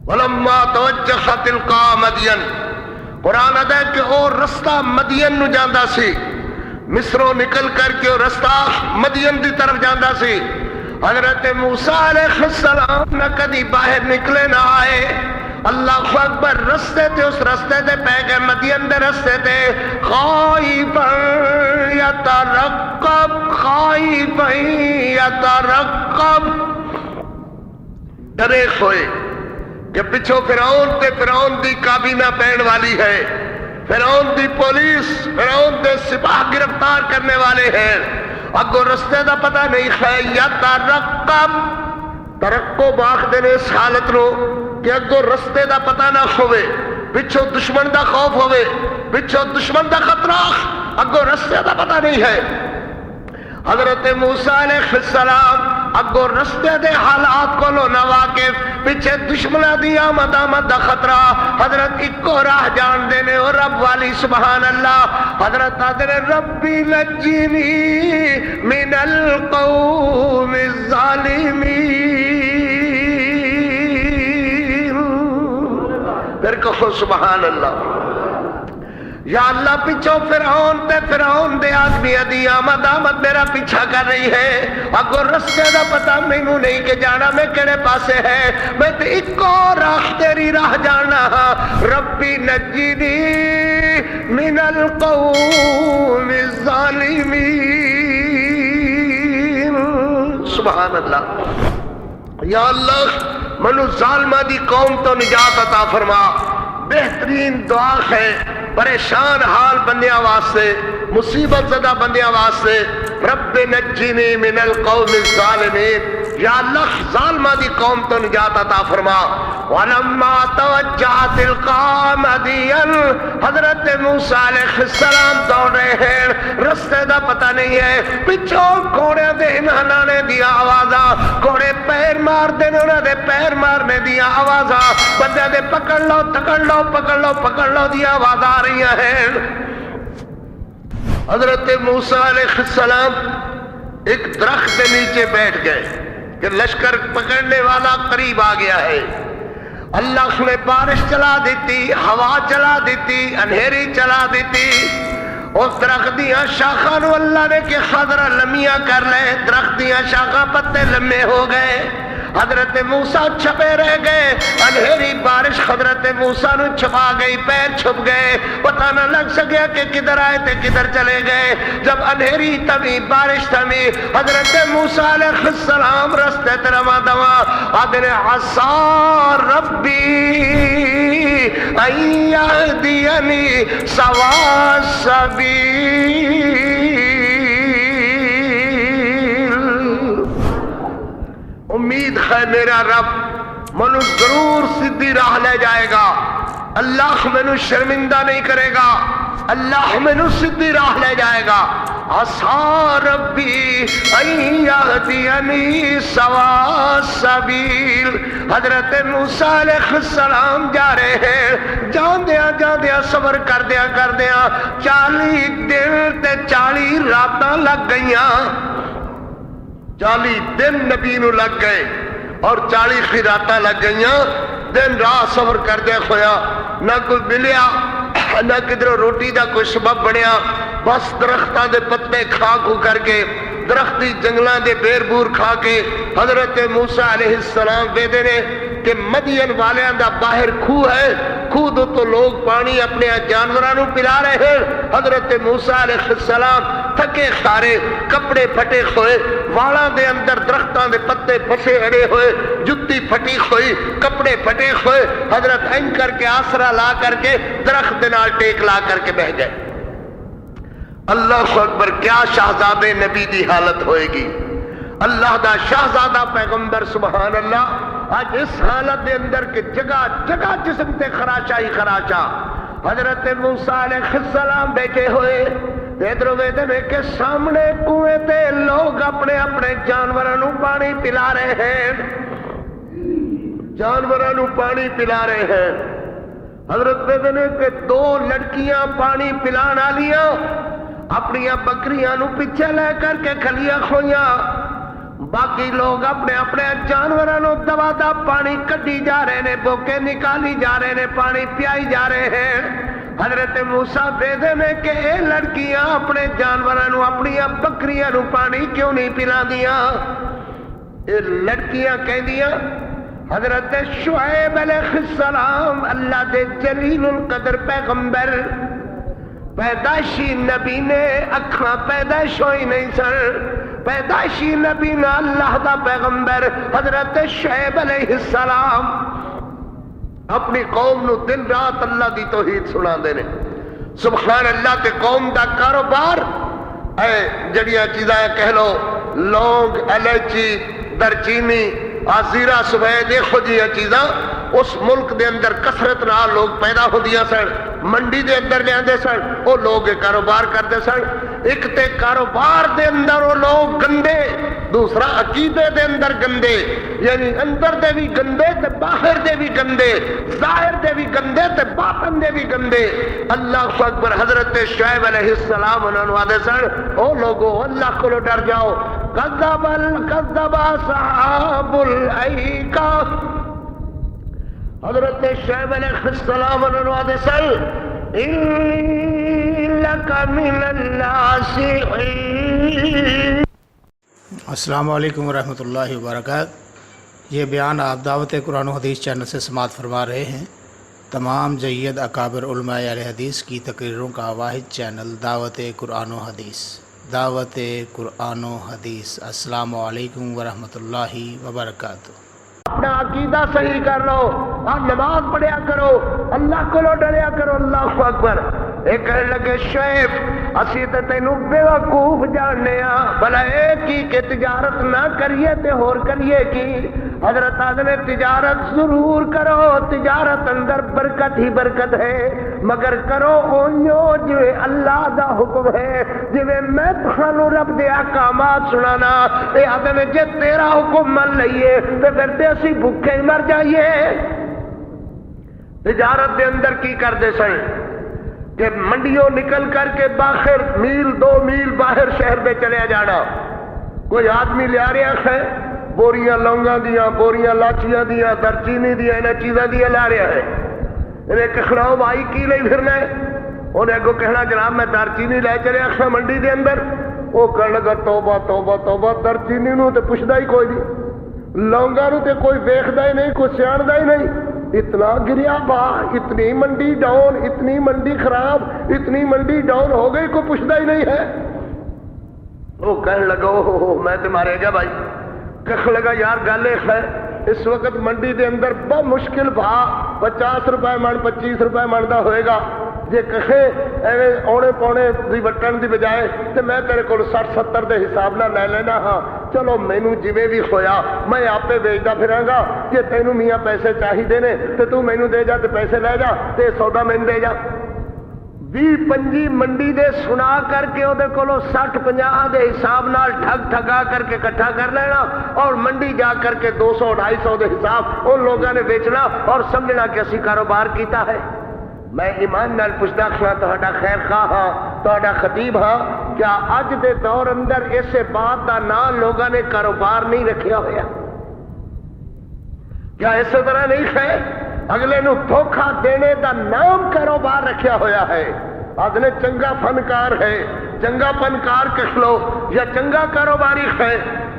ولما توجہ تلقاء مدین قرآن ادا کہ وہ رستہ مدین نو جاندا سی مصروں نکل کر کے وہ رستہ مدین دی طرف جاندا سی حضرت موسیٰ علیہ السلام نہ کدی باہر نکلے نہ آئے اللہ اکبر رستے تے اس رستے تے پہ گئے مدین دے رستے تے خائفا یترقب ڈرے ہوئے کہ پچھو فرعون تے فرعون دی کابینہ پہن والی ہے فرعون دی پولیس فرعون دے سپاہ گرفتار کرنے والے ہیں اگو رستے دا پتہ نہیں ہے یترقب ترقب آخدے نے اس حالت نو کہ اگو رستے دا پتہ نہ ہوئے پچھو دشمن دا خوف ہوئے پچھو دشمن دا خطرہ اگو رستے دا پتہ نہیں ہے حضرت موسیٰ علیہ السلام اگو رستے دے حالات کو لو نہ واقف پیچھے دشمنہ دی آمد دا خطرہ حضرت اکو راہ جان دینے اور رب والی سبحان اللہ حضرت آدھر ربی نجینی من القوم الظالمین پھر کہو سبحان اللہ یا اللہ پیچھو فرعون تے فرعون دے آدمی دی آمد میرا پیچھا کر رہی ہے اگو رستے دا پتہ مینوں نہیں کہ جانا میں کہڑے پاسے ہے میں تے اکو راہ تیری راہ جانا ربی نجینی من القوم الظالمین سبحان اللہ یا اللہ منو ظالمہ دی قوم تو نجات عطا فرما بہترین دعا ہے پریشان حال بندیاں واسطے مصیبت زدہ بندیاں واسطے رب نجینی من القوم الظالمین یا اللہ ظالمہ دی قوم تو نجات عطا فرما ولما توجہ تلقاء مدین حضرت موسیٰ علیہ السلام دوڑ رہے ہیں رستے دا پتہ نہیں ہے پچھو گھوڑے دے نہانے دیا آوازاں گھوڑے پیر مار دینے انہوں دے پیر مارنے دیا آوازاں بندے دے پکڑ لو تکڑ لو پکڑ لو پکڑ لو دیا آواز آ رہی ہیں حضرت موسیٰ علیہ السلام ایک درخت کے نیچے بیٹھ گئے کہ لشکر پکڑنے والا قریب آ گیا ہے اللہ نے بارش چلا دیتی ہوا چلا دیتی انہیری چلا دیتی اس درخت دیاں شاخاں نو اللہ نے کہ خضرہ لمیاں کر لے درخت دیاں شاخاں پتے لمے ہو گئے حضرت موسیٰ چھپے رہ گئے انہیری بارش حضرت موسیٰ نو چھپا گئی پیر چھپ گئے پتہ نہ لگ سکیا کہ کدھر آئے تھے کدھر چلے گئے جب انہیری تمی بارش تمی حضرت موسیٰ علیہ السلام رستے ترما دوا آدھنے عصا ربی ان یہدینی سوا السبیل امید ہے میرا رب منو ضرور سیدھی راہ لے جائے گا اللہ منو شرمندہ نہیں کرے گا اللہ منو سیدھی راہ لے جائے گا عصا ربی ان یہدینی سوا السبیل حضرت موسیٰ علیہ السلام جا رہے ہیں جاندیاں صبر کردیاں 40 دن تے 40 راتاں لگ گئیاں 40 دن نبی نو لگ گئے اور 40 خیراتاں لگ گئیاں دن رات صبر کردے کھویا نہ کوئی ملیا نہ کدھر روٹی دا کوئی سبب بنیا بس درختاں دے پتے کھا کو کر کے درختی جنگلاں دے بیر بور کھا کے حضرت موسیٰ علیہ السلام ویدے نے کہ مدین والیاں دا باہر کھوہ ہے، کھوہ دو تو لوگ پانی اپنے جانورانوں پلا رہے ہیں۔ حضرت موسیٰ علیہ السلام تھکے سارے، کپڑے پھٹے ہوئے، والاں دے اندر درختاں دے پتے پھسے اڑے ہوئے، جتی پھٹی ہوئی، کپڑے پھٹے ہوئے، حضرت این کر کے آسرا لا کر کے درخت دے نال ٹیک لا کر کے بہ گئے۔ اللہ اکبر، کیا شہزادے نبی دی حالت ہوئے گی، اللہ دا شہزادہ پیغمبر، سبحان اللہ، آج اس حالت دے اندر کہ جگہ جگہ جسم تے خراشا ہی خراشا۔ حضرت موسیٰ علیہ السلام بیٹھے ہوئے ادھروں ویدنے کے سامنے کنویں تے لوگ اپنے اپنے جانوروں پانی پلا رہے ہیں، جانوروں پانی پلا رہے ہیں۔ حضرت ویدنے کے دو لڑکیاں پانی پلان والیاں اپنی بکریاں نو پیچھے لے کر کے کھلیاں کھویاں، باقی لوگ اپنے اپنے جانوروں دوا دا پانی کٹی جا رہے ہیں، بوکے نکالی جا رہے ہیں، پانی پیائی جا رہے ہیں۔ حضرت موسیٰ دے نے کہ اے لڑکیاں اپنے جانوروں اپنی بکریاں نو پانی کیوں نہیں پلا دیا؟ اے لڑکیاں کہہ دیا حضرت شعیب علیہ السلام اللہ دے جلیل القدر پیغمبر، پیدائشی نبی نے اکھاں پیدائش ہوئی نہیں سن، پیدائشی نبی نہ اللہ دا پیغمبر حضرت شعیب علیہ السلام اپنی قوم نو دن رات اللہ دی توحید سنا دے نے۔ سبحان اللہ، تے قوم دا کاروبار اے جڑیاں چیزاں کہہ لو، لونگ، الائچی، درچینی، زیرہ سفید، دیکھو جی چیزاں اس ملک دے اندر کثرت نال لوگ پیدا ہوندیاں سن، منڈی دے اندر لے آندے سن، وہ لوگ کاروبار کرتے سن۔ ایک تے کاروبار دے اندر وہ لوگ گندے، دوسرا عقیدے دے اندر گندے، یعنی اندر دے بھی گندے تے باہر دے بھی گندے، ظاہر دے بھی گندے تے باطن دے بھی گندے۔ اللہ اکبر، حضرت شعیب علیہ السلام انہوں نے آدھے سن او لوگو اللہ کو ڈر جاؤ، کذب اصحاب الایکہ، حضرت شعیب علیہ السلام انہوں نے آدھے سن انک من الناسین۔ السلام علیکم ورحمۃ اللہ وبرکاتہ۔ یہ بیان آپ دعوت قرآن و حدیث چینل سے سماعت فرما رہے ہیں۔ تمام جید اکابر علماء اہل حدیث کی تقریروں کا واحد چینل دعوت قرآن و حدیث، دعوت قرآن و حدیث۔ السلام علیکم ورحمۃ اللہ وبرکاتہ۔ اپنا عقیدہ صحیح کر لو اور نماز پڑھیا کرو، اللہ کو ڈریا کرو۔ اللہ اکبر۔ ایک کہنے لگے شعیب اسی تے تینوں بے وقوف جاننے ہاں، بھلا ایک ہی کہ تجارت نہ کریے تے ہور کریے کی؟ حضرت آدم نے تجارت ضرور کرو، تجارت اندر برکت ہی برکت ہے، مگر کرو اونیو جو اللہ دا حکم ہے، جو میں تھانوں رب دے احکامات سنانا۔ اے آدم جے تیرا حکم من لئیے تے پھر تے اسی بھوکے مر جائیے۔ تجارت دے اندر کی کر دے سن کہ منڈیوں نکل کر کے باہر میل 2 میل باہر شہر میں چلے جانا، کوئی آدمی لے آ رہا ہے بوریاں لونگاں دیاں، بوریاں لاچیاں دیاں، درچینی دیاں، انہیں چیزاں دیاں لا رہا ہے۔ انہیں کہنا بھائی کی لئی پھرنا ہے؟ انہیں کو کہنا جناب میں درچینی لے چلے اکثر منڈی دے اندر۔ وہ کہنے لگا توبہ توبہ توبہ، درچینی نو تے پوچھدا ہی کوئی نہیں، لونگاں نو تے کوئی ویکھدا ہی نہیں، کوئی سیاںدا ہی نہیں۔ اتنا گریا با، اتنی منڈی ڈاؤن، اتنی منڈی خراب، اتنی منڈی ڈاؤن ہو گئی، کوئی پوچھدا ہی نہیں ہے۔ وہ کہنے لگا میں تے مارے گا بھائی۔ کہنے لگا یار گل ایک ہے، اس وقت منڈی دے اندر بہت مشکل بھا 50 روپے من 25 روپے من دا ہوئے گا، جے کہے ایویں اونے پونے دی وٹن دی بجائے تے میں تیرے کول 60-70 دے حساب نال لے لینا ہاں، چلو مینوں جویں بھی ہویا میں آپے بیچدا پھراں گا، جے تینوں میاں پیسے چاہیے نے تے تو مینوں دے جا تے پیسے لے جا تے سودا مینوں دے جا۔ 20-25 منڈی دے سنا کر کے وہ 60-50 دے حساب نال ٹھگ ٹھگا کر کے کٹھا کر لینا اور منڈی جا کر کے 200-250 دے حساب ان لوگوں نے بیچنا اور سمجھنا کہ اسی کاروبار کیتا ہے۔ میں ایمان نال پوچھدا ہاں تہاڈا خیر خواہ ہاں، تہاڈا خطیب ہاں، کیا اج دے دور اندر اس بات دا نام لوگوں نے کاروبار نہیں رکھیا ہویا؟ کیا اس طرح نہیں ہے؟ اگلے نو دھوکھا دینے دا نام کاروبار رکھیا ہوا ہے۔ آدھنے چنگا فنکار ہے، چنگا فنکار کہہ لو یا چنگا کاروباری ہے،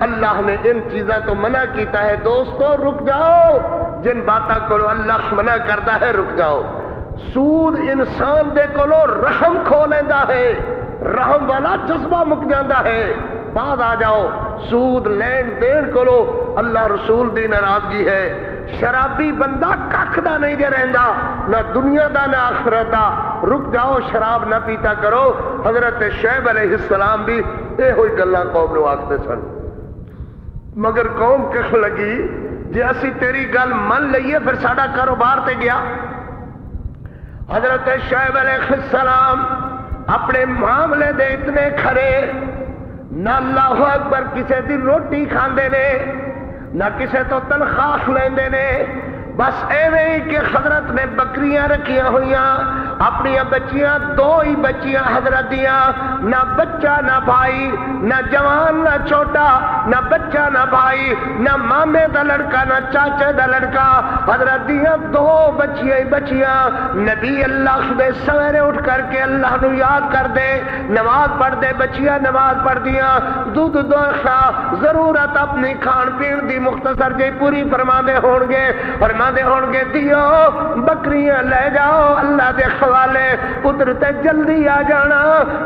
اللہ نے ان چیزاں تو منع کیتا ہے۔ دوستو رک جاؤ، جن باتاں کو اللہ منع کرتا ہے رک جاؤ. سود انسان دے کولو رحم کھو لیندا ہے, رحم والا جذبہ مک جاندا ہے. بعد آ جاؤ. سود لین دین کولو اللہ رسول دی ناراضگی ہے. شرابی بندہ ککھ دا نہیں جے رہندا, نہ دنیا دا نہ آخرت دا. رک جاؤ, شراب نہ پیتا کرو. حضرت شعیب علیہ السلام بھی اے ہوئی گلاں قوم نو آکھتے سن, مگر قوم کہن لگی جے اسی تیری گل من لئیے پھر ساڈا کاروبار تے گیا. حضرت شعیب علیہ السلام اپنے معاملے دے اتنے کھڑے, نہ اللہ اکبر کسے دی روٹی کھاندے نے, نہ کسے تو تنخواہ لیندے نے. بس ایویں ہی کہ حضرت نے بکریاں رکھیاں ہوئیاں, اپنی بچیاں, 2 ہی بچیاں حضرت دیاں, نہ بچہ نہ بھائی, نہ جوان نہ چھوٹا, نہ بچہ نہ بھائی, نہ مامے دا لڑکا نہ چاچے دا لڑکا. حضرت دیاں 2 بچیاں ہی بچیاں. نبی اللہ دے سویرے اٹھ کر کے اللہ نو یاد کر دے, نماز پڑھ دے, بچیاں نماز پڑھ دیاں, دودھ دوشا ضرورت اپنی کھان پین دی مختصر جی پوری فرما دے ہون گے. فرما دے ہون گے دیو بکریاں لے جاؤ اللہ دے حوالے, پتر تے جلدی آ جانا,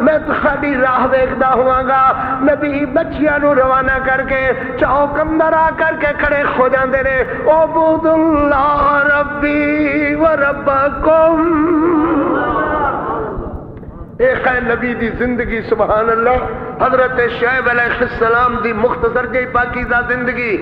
میں تہاڈی راہ ویکھدا ہوواں گا. نبی بچیاں نو روانہ کر کے چوک اندر آ کر کے کھڑے ہو جاندے نے, عبود اللہ ربی و ربکم. ایک ہے نبی دی زندگی, سبحان اللہ. حضرت شعیب علیہ السلام دی مختصر جی پاکیزہ زندگی.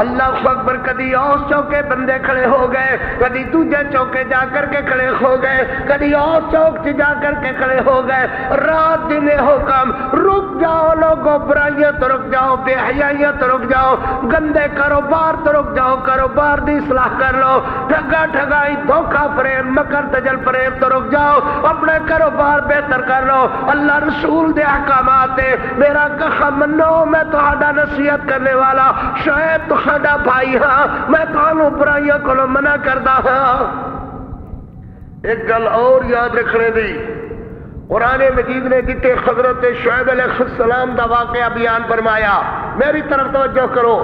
اللہ اکبر. کدی اور چوکے بندے کھڑے ہو گئے, کدی دوجے چوکے جا کر کے کھڑے ہو گئے, کدی اور چوک سے جا کر کے کھڑے ہو گئے. رات دن حکم, رک جاؤ لوگوں, برائیاں تو رک جاؤ, بے حیائیاں تو رک جاؤ, گندے کاروبار تو رک جاؤ, کاروبار دی اصلاح کر لو, ٹھگا ٹھگائی دھوکہ فریب مکر تجل فریب تو رک جاؤ, اپنے کاروبار بہتر کر لو. اللہ رسول دے احکامات دے میرا کہا منو, میں تہاڈا نصیحت کرنے والا شاید تہاڈا بھائی ہاں, میں تہانوں برائیاں کو منع کردا ہاں. ایک گل اور یاد رکھنے دی, قرآن مجید نے جتے حضرت شعیب علیہ السلام دا واقعہ بیان فرمایا, میری طرف توجہ کرو.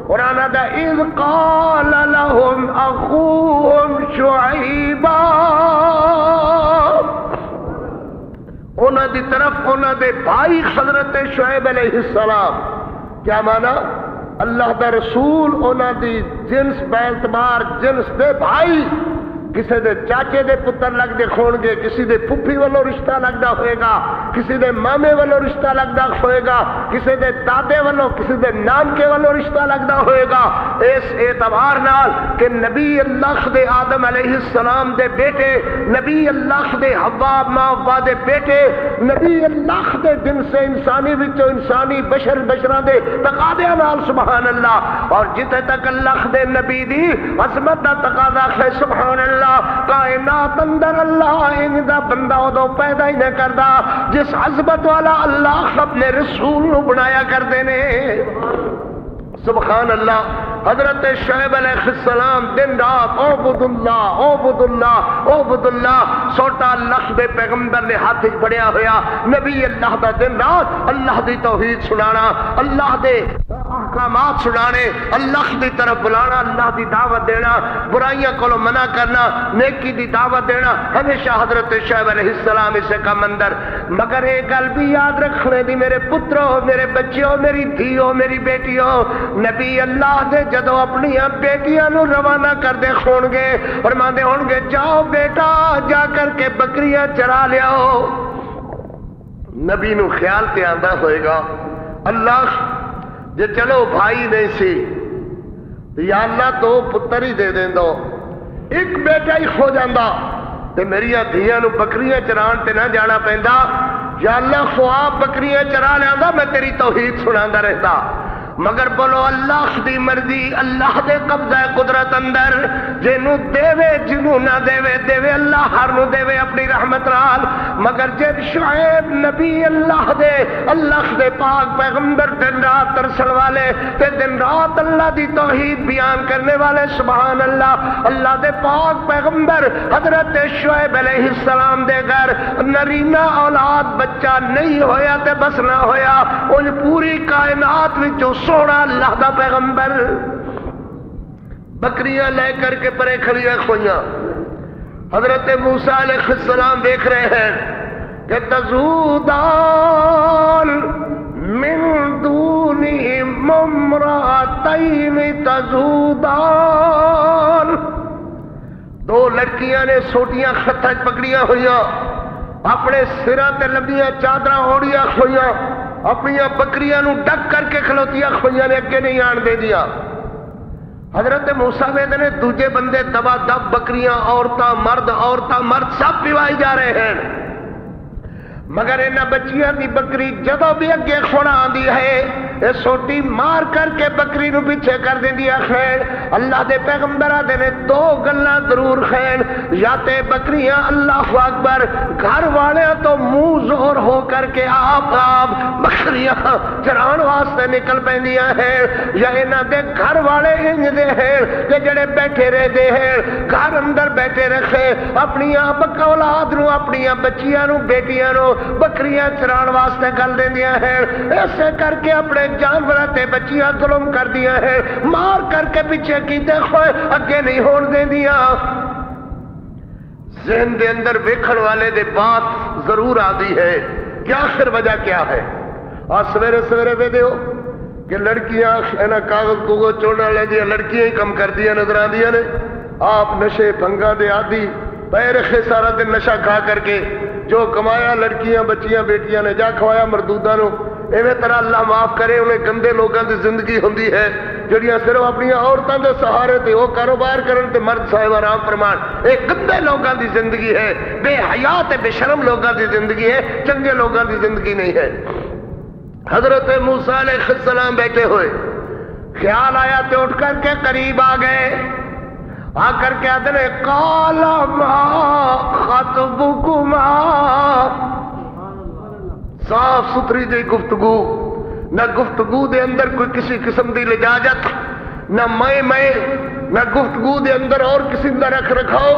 قرآن دا اذ قال لهم اخوهم شعیبا, انہاں دی طرف انہاں دے بھائی حضرت شعیب علیہ السلام. کیا مانا؟ اللہ دا رسول انہاں دی جنس بے اعتبار جنس دے بھائی, کسی دے چاچے دے پتر لگ دے کھون گے, کسی دے پھپھی والوں رشتہ لگدا ہوئے گا, کسی دے مامے والوں رشتہ لگدا ہوئے گا, کسی دے دادے والوں, کسی دے نانکے والوں رشتہ لگدا ہوئے گا. اس اعتبار نال کہ نبی اللہ دے آدم علیہ السلام دے بیٹے, نبی اللہ دے حوا ماں ابا دے بیٹے, نبی اللہ دے جن سے انسانی وچوں انسانی بشر بشراں دے تقاضے نال, سبحان اللہ. اور جتے تک اللہ دے نبی دی عظمت دا تقاضا ہے, سبحان اللہ, کائنات اندر اللہ ان دا بندہ ادو پیدا ہی نہ کردا جس عظمت والا اللہ اپنے رسول نو بنایا کردے نے. سبحان اللہ. حضرت شعیب علیہ السلام دن رات عبد اللہ عبد اللہ عبد اللہ, سوٹا اللہ دے پیغمبر نے ہاتھ پڑیا ہویا, نبی اللہ دا دن رات اللہ دی توحید سنانا, اللہ دے احکامات سنانے, اللہ دی طرف بلانا, اللہ دی دعوت دینا, برائیاں کو منع کرنا, نیکی دی دعوت دینا, ہمیشہ حضرت شعیب علیہ السلام اسے کم اندر. مگر ایک گل بھی یاد رکھنے دی میرے پتروں, میرے بچیوں, میری دھیوں, میری بیٹیوں, نبی اللہ دے جدو اپنی بیٹیاں نو روانہ کر دے خون گے, فرماندے ہون گے جاؤ بیٹا جا کر کے بکریاں چرا لیاؤ. نبی نو خیال تے آندا ہوئے گا, اللہ جے چلو بھائی نہیں سی یا اللہ 2 پتر ہی دے دیں دو, ایک بیٹا ہی ہو جاندہ تے میریاں دھیاں نو بکریاں چران تے نہ جانا پیندا, یا اللہ خواب بکریاں چرا لیاندا میں تیری توحید سناندا رہتا. مگر بولو اللہ دی مرضی, اللہ دے قبضہ قدرت اندر, جنو دے جنو نہ دے اللہ ہر نو دے اپنی رحمت نال. مگر جب شعیب نبی اللہ دے پاک پیغمبر دن رات ترسل والے تے دن رات اللہ دی توحید بیان کرنے والے, سبحان اللہ, اللہ دے پاک پیغمبر حضرت شعیب علیہ السلام دے گھر نرینا اولاد بچہ نہیں ہویا تے بس نہ ہویا, ان پوری کائنات وچوں سونا اللہ دا پیغمبر بکریاں لے کر کے پرے کھڑیاں کھوئیاں. حضرت موسیٰ علیہ السلام دیکھ رہے ہیں کہ تذودان من دونہم امرأتین تذودان. دو لڑکیاں نے سوٹیاں خطہ پکڑیاں ہوئیاں, اپنے سراں تے لمبیاں چادراں اوڑیاں کھوئیاں, اپنی بکریاں نو ڈک کر کے کھلوتیاں کھوئیاں نے, اگے نہیں آن دے دیا. حضرت موسیٰ نے دوجے بندے دبا دب بکریاں عورتاں مرد سب پیوائی جا رہے ہیں, مگر انہاں بچیاں دی بکری جدوں بھی اگے کھوڑا آندی ہے اے سوٹی مار کر کے بکری نو پیچھے کر دیندی ہے. خیر اللہ دے پیغمبر آدے نے دو گلاں ضرور خیر, یا تے بکریاں اللہ اکبر گھر والے تو منہ زور ہو کر کے آپ بکریاں چران واسطے نکل پیندیاں ہیں, یا انہاں دے گھر والے انج دے ہیں کہ جڑے بیٹھے رہ دے ہیں گھر اندر بیٹھے رکھے اپنی اولاد نو اپنی بچیاں نو بیٹیاں نو بکریاں چران واسطے گل دیندیاں ہیں. ایسے کر کے اپنے جانوراں تے بچیاں ظلم کر دیا ہے, مار کر کے پیچھے کی دیکھو اگے نہیں ہون دیندیاں. ذہن دے اندر ویکھن والے دے بات ضرور آتی ہے کہ آخر وجہ کیا ہے. آج سویرے سویرے دے دیو کہ لڑکیاں اینا کاغذ کو چوڑنا لے دیا, لڑکیاں ہی کم کر دیا نظر آندیاں نے. آپ نشے بھنگا دے آدھی پے رکھے سارا دن نشہ کھا کر کے, جو کمایا لڑکیاں بچیاں بیٹیاں نے جا کھوایا مردوداں نو. ایویں طرح اللہ معاف کرے انہیں گندے لوگاں دی زندگی ہوندی ہے جڑیاں صرف اپنی عورتاں دے سہارے تے وہ کاروبار کرن تے مرد صاحب آرام فرمان. اے گندے لوگاں دی زندگی ہے, بے حیا تے بے شرم لوگاں دی زندگی ہے, چنگے لوگاں دی زندگی نہیں ہے. حضرت موسیٰ علیہ السلام بیٹھے ہوئے, خیال آیا تے اٹھ کر کے قریب آ گئے, آ کر کے آدھے نے قال ما خطبکما. صاف ستھری جی گفتگو, نہ گفتگو دے اندر کوئی کسی قسم دی لجاجت, نہ میں نہ گفتگو دے اندر اور کسی دا رکھ رکھاؤ,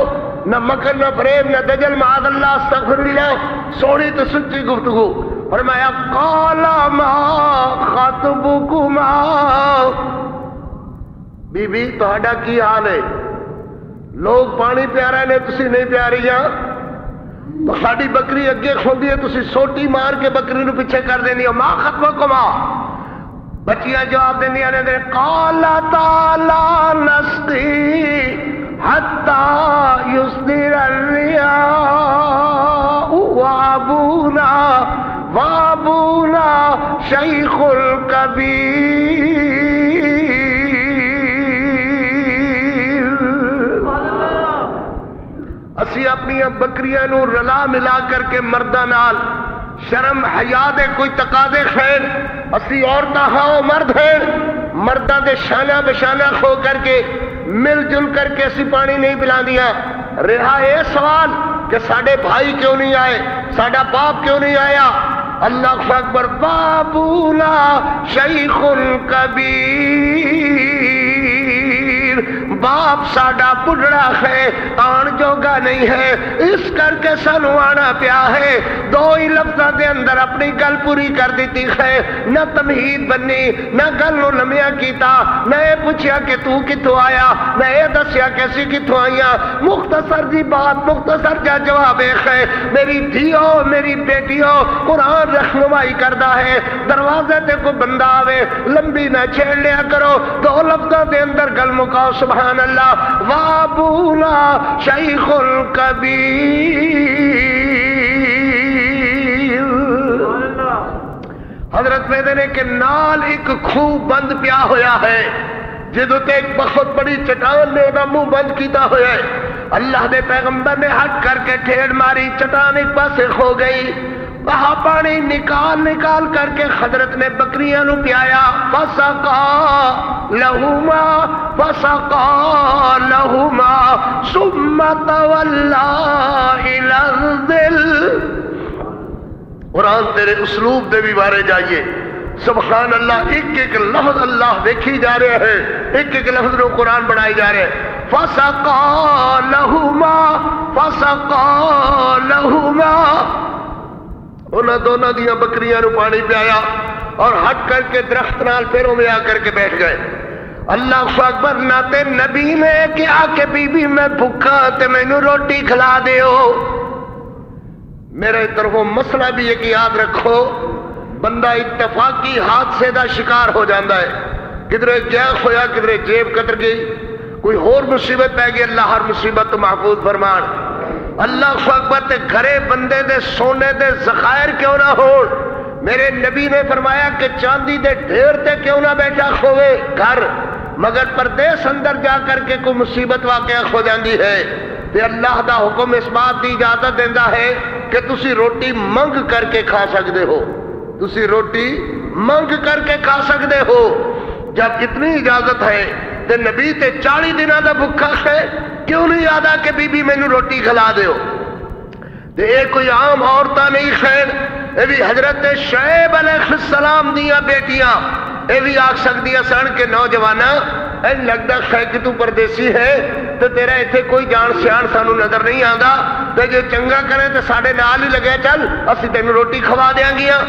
نہ مکر نہ فریب نہ دجل معاذ اللہ استغفر اللہ, سوڑی تو سچی گفتگو. فرمایا قال ما خطبکما. بی بی تہاڈا کی حال ہے؟ لوگ پانی پیارے نے تسی نہیں پیاریاں, تو ساڈی بکری اگے کھوندی ہے تسی سوٹی مار کے بکری نو پیچھے کر دینی ہو. ما خطبکما. بچیاں جواب دیندیاں نے قال تعالی نسقی حتی یصدر الریاء وابونا شیخ الکبیر. اسی اپنی بکریاں نو رلا ملا کر کے مرداں نال شرم حیا دے کوئی تقاضے خیر, اسی عورتاں ہاں مرد ہیں, مرداں دے شانہ بشانہ کھو کر کے مل جل کر کے اسی پانی نہیں پلاندیاں. رہا یہ سوال کہ ساڈے بھائی کیوں نہیں آئے, ساڈا باپ کیوں نہیں آیا. اللہ اکبر. بابونا شیخ کبیر. باپ ساڈا بڑھڑا ہے, آن جوگا نہیں ہے, اس کر کے سانو آنا پیا ہے. دو ہی لفظاں دے اندر اپنی گل پوری کر دیتی ہے, نہ تمہید بنی, نہ گل نو لمیا کیتا, نہ یہ پوچھیا کہ تو کتوں آیا, نہ یہ دسیا کہ اسی کتوں آئیاں. مختصر دی بات مختصر جا جواب ہے. میری دھیو میری بیٹیو قرآن رہنمائی کردا ہے, دروازے تے کوئی بندہ آوے لمبی نہ چھیڑ لیا کرو, دو لفظاں دے اندر گل مکاؤ. سبحان اللہ. وابونا شیخ الکبیر. حضرت نے کہ نال ایک خوب بند پیا ہویا ہے, جدو تے ایک بہت بڑی چٹان نے دا منہ بند کیتا ہویا ہے. اللہ دے پیغمبر نے ہٹ کر کے ٹھیڑ ماری, چٹان ایک پاسے کھو گئی, وہاں پانی نکال کر کے حضرت نے بکریاں نو پیایا. فسقا لہما ثم تولا الی الظل. قرآن تیرے اسلوب دے بھی بارے جائیے. سبحان اللہ. ایک ایک لفظ اللہ دیکھی جا رہے ہیں, ایک ایک لفظ نو قرآن بنائی جا رہے ہیں. فسقا لہما. انہاں دونوں دیاں بکریاں نو پانی پیایا اور ہٹ کر کے درخت نال پیروں میں آ کر کے بیٹھ گئے. اللہ اکبر نہ تے نبی نے کہا کہ بی بی میں بھوکا تے مینوں روٹی کھلا دیو. میرے طرفوں مسئلہ بھی ایک یاد رکھو، بندہ اتفاقی حادثے دا شکار ہو جاندہ ہے، کدھرے گیس ہویا کدھرے جیب قطر گئی، کوئی اور مصیبت پہ گئی، اللہ ہر مصیبت تو محفوظ فرمان. اللہ اکبر تے گھرے بندے دے سونے دے ذخائر کیوں نہ ہو. میرے نبی نے فرمایا کہ چاندی دے ڈھیر تے کیوں نہ بیٹھا کھوے گھر، مگر پردیس اندر جا کر کے کوئی مصیبت واقع ہو جاندی ہے تے اللہ دا حکم اس بات دی اجازت دیندا ہے کہ تسی روٹی منگ کر کے کھا سکتے ہو، تسی روٹی منگ کر کے کھا سکتے ہو. جب اتنی اجازت ہے تے نبی تے 40 دنوں دا بھکھا ہے، کیوں نہیں آدا کہ بی بی مینوں روٹی کھلا دیو. تے اے کوئی عام عورتاں نہیں خیر، اے بھی حضرت شعیب علیہ السلام دیاں بیٹیاں اے بھی آکھ سکدیاں سن کہ نوجواناں اے لگدا ہے کہ تو پردیسی ہے تے تیرا ایتھے کوئی جان سیان سانو نظر نہیں آندا، تے جے چنگا کرے تے ساڈے نال ہی لگے چل اسی تینوں روٹی کھوا دیاں گیاں.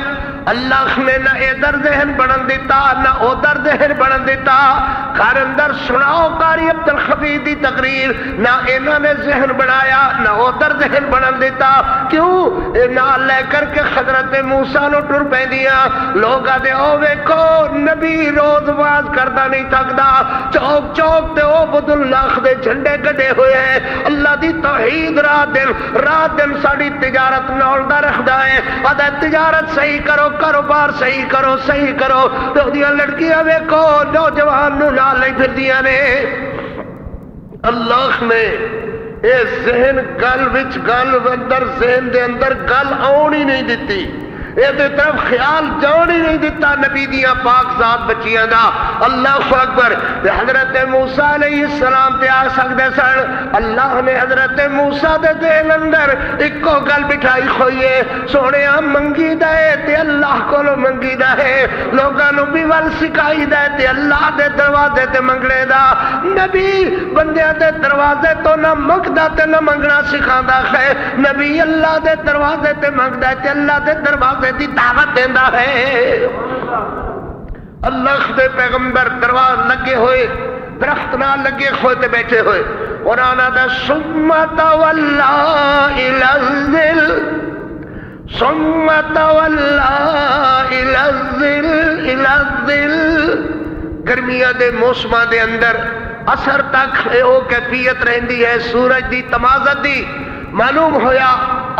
اللہ نے نہ ادھر ذہن بنن دیتا نہ ادھر ذہن بنن دیتا. گھر اندر سناؤ قاری عبد الحفیظ دی تقریر، نہ انہوں نے ذہن بنایا نہ ادھر ذہن بنن دیتا. کیوں؟ اے نال لے کر کے حضرت موسیٰ نو ٹر پیندیاں. لوگ آدھے او ویکھو نبی روز واز کردا نہیں تھکدا، چوک چوک تے او عبد اللہ دے جھنڈے کڈے ہوئے ہیں. اللہ دی توحید رات دن ساڈی تجارت نولدا رکھدا ہے. آدھا تجارت صحیح کرو، کاروبار صحیح کرو، صحیح کرو. تو دیاں لڑکیاں ویکھو نوجوان نو نال نہیں پھردیاں نے. اللہ نے اے ذہن گل وچ گل اندر ذہن دے اندر گل آن ہی نہیں دتی، اے دے طرف خیال جان ہی نہیں دیتا نبی دیاں پاک ذات بچیاں دا. اللہ اکبر. حضرت موسیٰ علیہ السلام تے آ سکدے سن. اللہ نے حضرت موسیٰ دے دل اندر اکو گل بٹھائی ہوئی ہے، سونیا منگی دا ہے تے اللہ کولو منگی دا ہے، لوگاں نو بھی ول سکھائی دا ہے تے اللہ دے دروازے تے منگنے دا. نبی بندیاں دے دروازے تو نہ منگدا تے نہ منگنا سکھاندا ہے، نبی اللہ دے دروازے تے منگدا ہے تے اللہ دے دروازے دی دعوت دیندا ہے. اللہ دے پیغمبر درواز لگے ہوئے، درخت نہ لگے ہوئے تے بیٹھے ہوئے. قرآن دا ثم تولا الی الظل، ثم تولا الی الظل، الی الظل. گرمیاں دے موسماں دے اندر اثر تک او کیفیت رہندی ہے سورج دی تمازت دی. معلوم ہویا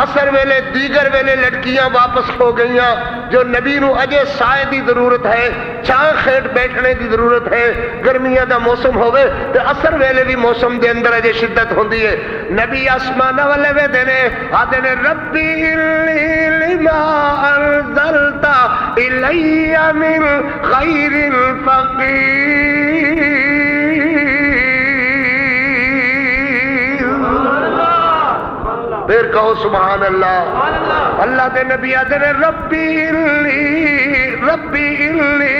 اثر ویلے دیگر ویلے لڑکیاں واپس ہو گئیاں. جو نبی نو اجے سائے دی ضرورت ہے، چھاں کھیٹ بیٹھنے دی ضرورت ہے، گرمیاں دا موسم ہوئے تے اثر ویلے بھی موسم دے اندر اجے شدت ہوندی ہے. نبی آسمان والے وے دینے آدھے نے ربی انی لما انزلت الی من خیر فقیر. پھر کہو سبحان اللہ. اللہ دے نبی آدھے نے ربی انی ربی انی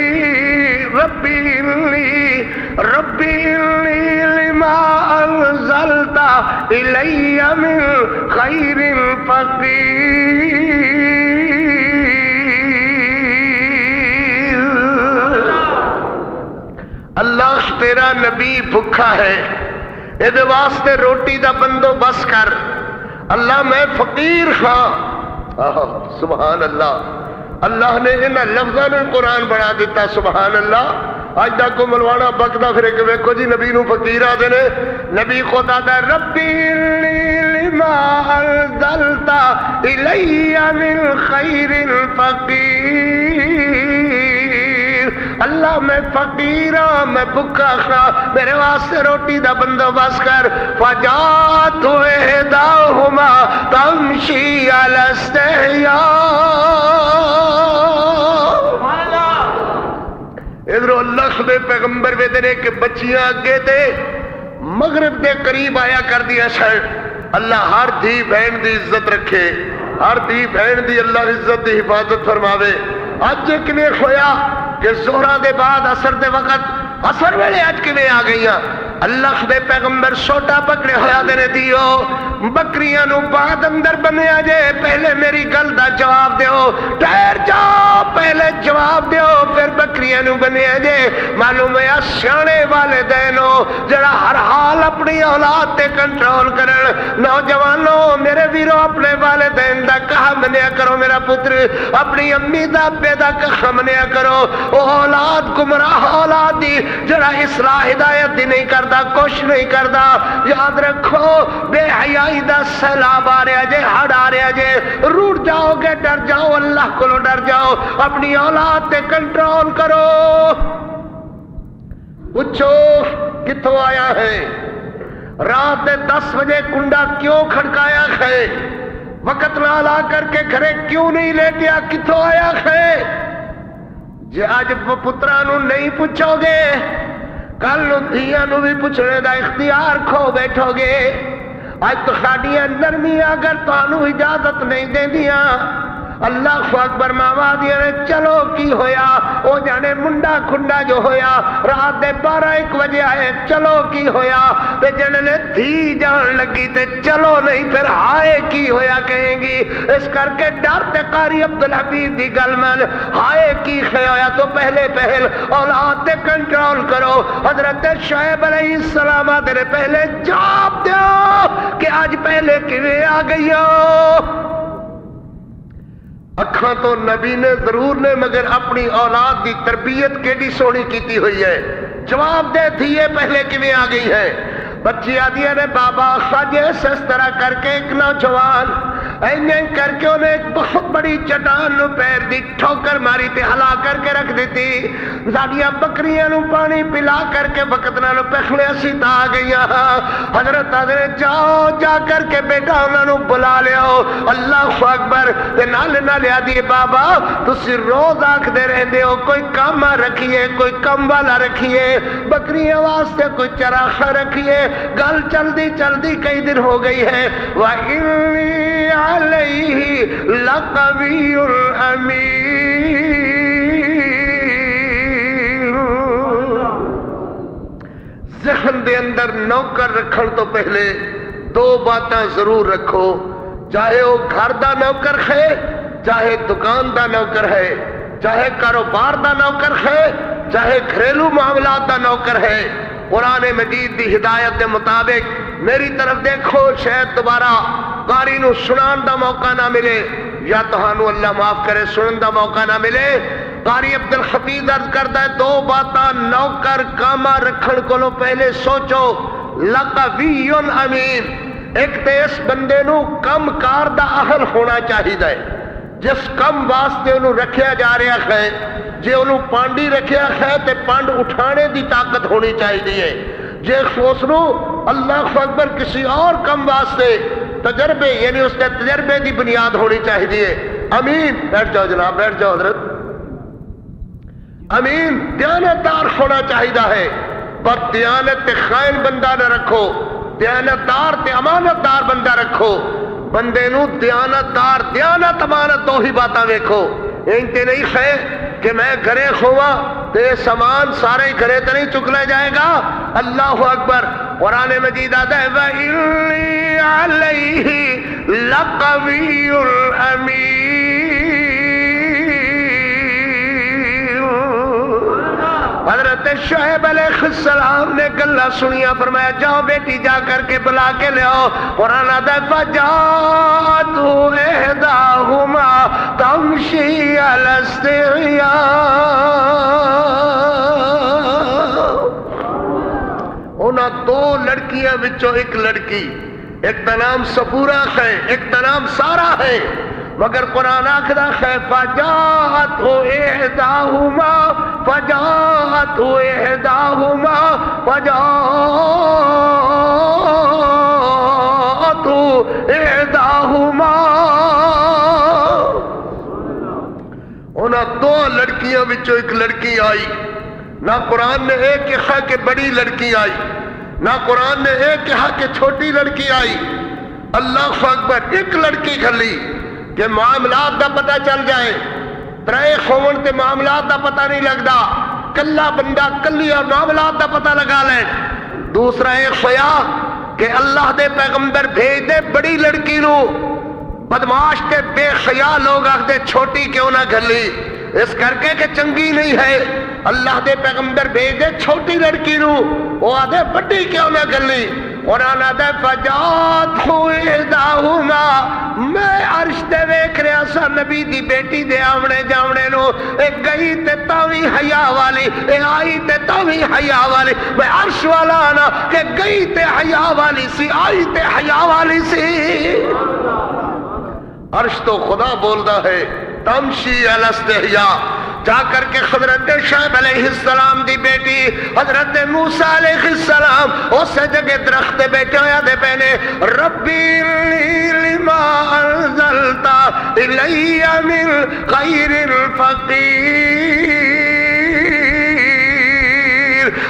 ربی انی ربی انی لما انزلت الی من خیر فقیر. اللہ تیرا نبی بھکھا ہے، یہ واسطے روٹی دا بندوبست کر. اللہ میں فقیر ہاں. سبحان اللہ. اللہ نے ان لفظوں نے قرآن بنا دیتا. سبحان اللہ. اج تک کو ملوانا بکدا پھر کہ ویکھو جی نبی نو فقیر آدھے نے. نبی خدا دا ربی لما انزلت الی من خیر فقیر. اللہ میں فقیر ہاں، میں بھکا ہاں، میرے واسطے روٹی دا بندوبست کر. فجاءت احداہما تمشی علی استحیاء. ادھر اللہ دے پیغمبر وے دے کہ بچیاں اگے تے مغرب دے قریب آیا کر دیا سن. اللہ ہر دھی بہن دی عزت رکھے، ہر دھی بہن دی اللہ عزت دی حفاظت فرماوے. اج کنے ہویا کہ زہرہ دے بعد اثر دے وقت اثر ویلے اج کنے آ گئیاں. اللہ دے پیغمبر سوٹا پکڑے ہویا دے دیو بکریاں نو بعد اندر بنیا جے. پہلے میری گل دا جواب دیو، ٹھہر جاؤ، پہلے جواب دیو پھر بکریاں بیٹیاں نو بنیا جے معلوم ہے سیانے والدینو جڑا ہر حال اپنی اولاد تے کنٹرول کرن نوجوانوں میرے ویرو اپنے والدین دا کہا منیا کرو میرا پتر اپنی امی دا ابے دا کہا منیا کرو او اولاد گمراہ اولاد دی جڑا اصلاح ہدایت دی نہیں کردا کوشش نہیں کردا یاد رکھو بے حیائی دا سیلاب آ رہا جے ہڑ آ رہا جے روٹ جاؤ گے ڈر جاؤ اللہ کو ڈر جاؤ اپنی اولاد تے کنٹرول کرو پوچھو کتوں آیا ہے رات 10 بجے کنڈا کیوں کھڑکایا ہے وقت نہ لا کر کے گھرے کیوں نہیں لے گیا کتوں آیا ہے جے آج پترا نو نہیں پوچھو گے کل نو دھیاں نو بھی پوچھنے دا اختیار کھو بیٹھو گے آج تو ساڈیاں نرمیاں اگر تانوں اجازت نہیں دے دیاں اللہ اکبر ماما دیا نے چلو کی ہویا او جانے منڈا کھنڈا جو ہویا رات دے 12-1 بجے آئے چلو کی ہویا تے جنے نے دھی جان لگی تے چلو نہیں پھر ہائے کی ہویا کہیں گی اس کر کے ڈر تے قاری عبدالحمید دی گل من ہائے کی ہویا تو پہلے پہل اولاد تے کنٹرول کرو حضرت شعیب علیہ السلام دے پہلے جواب دیو کہ آج پہلے کیویں آ گئی ہو اکھاں تو نبی نے ضرور نے مگر اپنی اولاد دی تربیت کیڑی سونی کیتی ہوئی ہے جواب دے دھیے پہلے کیویں آ گئی ہے بچی آدیا نے بابا ساجے اس طرح کر کے ایک نوجوان این کر کے انہیں ایک بہت بڑی چٹان نو پیر دی ٹھوکر ماری تے ہلا کر کے رکھ دیتی ساڈیاں بکریاں نو پانی پلا کر کے وقت نال پخلے اسی تا آ گئیاں حضرت نے جاؤ جا کر کے بیٹا انہاں نو بلا لیاؤ اللہ اکبر تے نال نال آدی بابا تسی روز آکھدے رہندے ہو کوئی کام رکھیے کوئی کم والا رکھیے بکریاں واسطے کوئی چراغ رکھیے گل چلدی چلدی کئی دن ہو گئی ہے وَإِنِّي عَلَيْهِ لَقَوِيٌّ أَمِينٌ ذہن دے اندر نوکر رکھن تو پہلے 2 باتاں ضرور رکھو چاہے وہ گھر دا نوکر ہے چاہے دکان دا نوکر ہے چاہے کاروبار دا نوکر ہے چاہے گھریلو معاملات دا نوکر ہے قرآن مجید دی ہدایت دے مطابق میری طرف دیکھو شاید دوبارہ قاری نو سنان دا موقع نہ ملے یا تہانو اللہ معاف کرے سنن دا موقع نہ ملے قاری عبدالحفیظ عرض کرتا ہے 2 باتاں نوکر کاما رکھن کو پہلے سوچو لقوی امین ایک تے اس بندے نو کم کار دا اہل ہونا چاہیے جس کم واسطے انہوں رکھیا جا رہا ہے جے انہوں پانڈی رکھیا ہے تے پانڈ اٹھانے دی طاقت ہونی چاہیے جے سوچنو اللہ اکبر کسی اور کم واسطے تجربے یعنی اس نے تجربے دی بنیاد ہونی چاہیے امین بیٹھ جاؤ جناب بیٹھ جاؤ حضرت امین دیانتدار ہونا چاہیے ہے پر دیانت خائن بندہ نہ رکھو دیانتدار تے امانتدار بندہ رکھو بندے نو دیانتدار دیانت امانت 2 ہی باتاں ویکھو انتے نہیں ہے کہ میں گھرے کھوا تے سامان سارے گھرے تے نہیں چکنا جائے گا اللہ اکبر قرآن مجید آتا ہے وَإِنِّي عَلَيْهِ لَقَوِيٌّ أَمِينٌ حضرت شعیب علیہ السلام نے گلہ سنیا فرمایا جاؤ بیٹی جا کر کے بلا کے لے آؤ قرآن آتا ہے فَجَاءَتْ إِحْدَاهُمَا تَمْشِي عَلَى اسْتِحْيَاءٍ انہاں 2 لڑکیاں وچوں ایک لڑکی ایک دا نام صبورہ ہے ایک دا نام سارہ ہے مگر قرآن آخرہ ہے فَجَاءَتْ إِحْدَاهُمَا انہاں 2 لڑکیاں وچوں ایک لڑکی آئی نہ قرآن نے ایک کہا کہ بڑی لڑکی آئی نہ قرآن نے ایک کہا کہ چھوٹی لڑکی آئی اللہ اکبر ایک لڑکی کھلی کہ معاملات دا پتہ چل جائے 3 خون تے معاملات دا پتہ نہیں لگدا کلا بندہ کلی اور معاملات دا پتہ لگا لے دوسرا ایک خیا کہ اللہ دے پیغمبر بھیج دے بڑی لڑکی نو بدماش تے بے خیا لوگ آکھ دے چھوٹی کیوں نہ گھلی اس کر کے کہ چنگی نہیں ہے اللہ دے پیغمبر بھیج دے چھوٹی لڑکی نو وہ آدھے بڑی کیوں نہ گلی قرآن آدھے فجات ہوئے داہما میں عرش دے ویکھ رہا سا نبی دی بیٹی دے آمنے جامنے نو ایک گئی تے تاوی حیا والی ایک آئی تے تاوی حیا والی میں عرش والا آنا کہ گئی تے حیا والی سی آئی تے حیا والی سی عرش تو خدا بولدا ہے تمشی الاستحیا جا کر کے حضرت شعیب علیہ السلام دی بیٹی حضرت موسیٰ علیہ السلام اس جگہ درخت بیٹھے ہویا دے پہنے ربی لما انزلتا الی من خیر الفقیر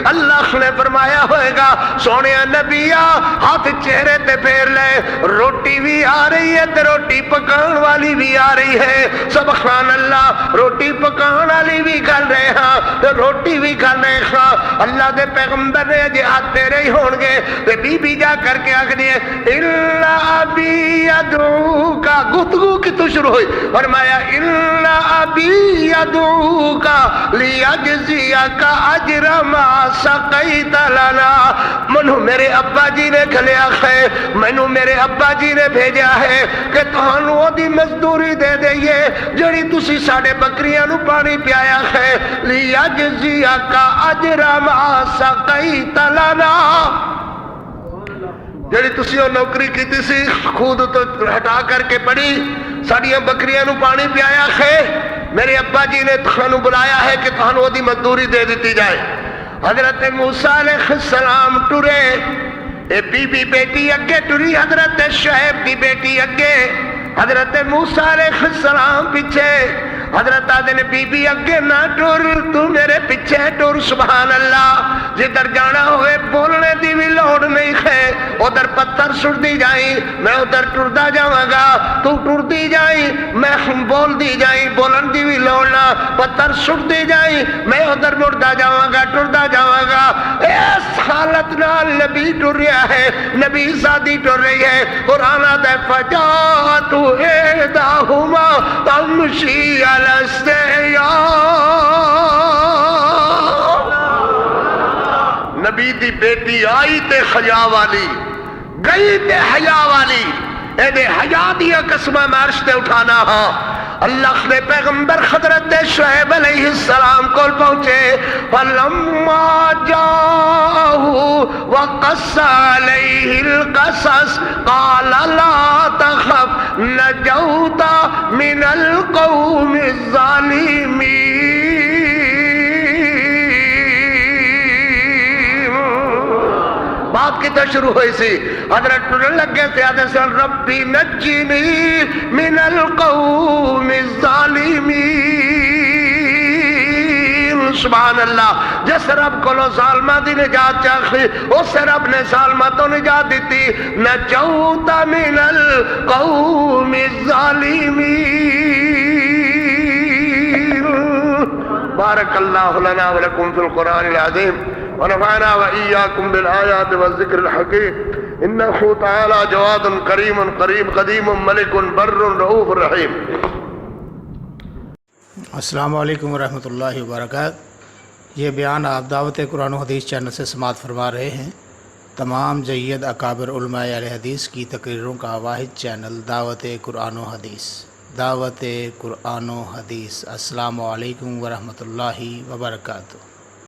اللہ نے فرمایا ہوئے گا سونے نبیا ہاتھ چہرے تے پھیر لے روٹی بھی آ رہی ہے تے روٹی پکان والی بھی آ رہی ہے سبحان اللہ روٹی پکان والی بھی کر رہے ہاں تے روٹی بھی کر رہے ہاں اللہ دے پیغمبر نے جی ہاتھ تیرے ہی ہون گے تے بی بی جا کر کے آکھ دیے اللہ ابی یدعوکا گفتگو کی تو شروع ہوئی فرمایا اللہ ابی یدعوکا لیجزیکا اجر ما سقیت لنا منو میرے ابا جی نے کھلیا ہے منو میرے ابا جی نے بھیجا ہے کہ تہانوں دی مزدوری دے دئیے جڑی تسی ساڑے بکریاں نو پانی پیایا ہے لیجزیکا اجر ما سقیت لنا جڑی تسی وہ نوکری کیتی سی خود تو ہٹا کر کے پڑی ساڑیاں بکریاں نو پانی پیایا ہے میرے ابا جی نے تہانوں بلایا ہے کہ تہانوں دی مزدوری دے دیتی جائے حضرت موسیٰ علیہ السلام ٹرے اے بی بی بیٹی اگے ٹری حضرت شعیب دی بیٹی اگے حضرت موسیٰ علیہ السلام پیچھے حضرت آدھے نے بی بی اگے نہ ٹر تو میرے پیچھے ٹر سبحان اللہ جدھر جانا ہوئے بولنے دی بھی لوڑ نہیں ہے ادھر پتھر سٹ دی جائیں میں ادھر ٹردا جاواں گا تو ٹر دی جائیں میں بول دی جائیں بولن دی بھی لوڑ نہ پتھر سٹ دی جائیں میں ادھر مڑدا جاواں گا ٹردا جاواں گا اس حالت نال نبی ٹر رہا ہے نبی سادی ٹر رہی ہے قرآن دے فجات احداہما تمشی الاستحیا نبی دی بیٹی آئی تے حیا والی گئی تے حیا والی اے دے حیا دیا قسمہ میں عرش تے اٹھانا ہاں اللہ نے پیغمبر حضرت شعیب علیہ السلام کو پہنچے فَلَمَّا جَاءُوا وَقَصَّ عَلَيْهِ الْقَصَص قَالَ لَا تَخَفْ نَجَوْتَ مِنَ الْقَوْمِ الظَّالِمِينَ بات کی تو شروع ہوئی سی حضرت ٹرن لگے تھے حضرت ربی نجنی من القوم الظالمین سبحان اللہ جس رب کو لو ظالمہ دی نجات چاہی اس رب نے ظالمہ تو نجات دیتی نجوت من القوم الظالمین بارک اللہ لنا ولکم فی القرآن العظیم ونفعنا وإياكم بالآيات والذكر الحكيم إنه تعالى جواد كريم قريب قديم ملك بر رؤوف رحيم السلام علیکم ورحمۃ اللہ وبرکاتہ یہ بیان آپ دعوت قرآن و حدیث چینل سے سماعت فرما رہے ہیں تمام جید اکابر علماء اہل حدیث کی تقریروں کا واحد چینل دعوت قرآن و حدیث دعوت قرآن و حدیث السلام علیکم ورحمۃ اللہ وبرکاتہ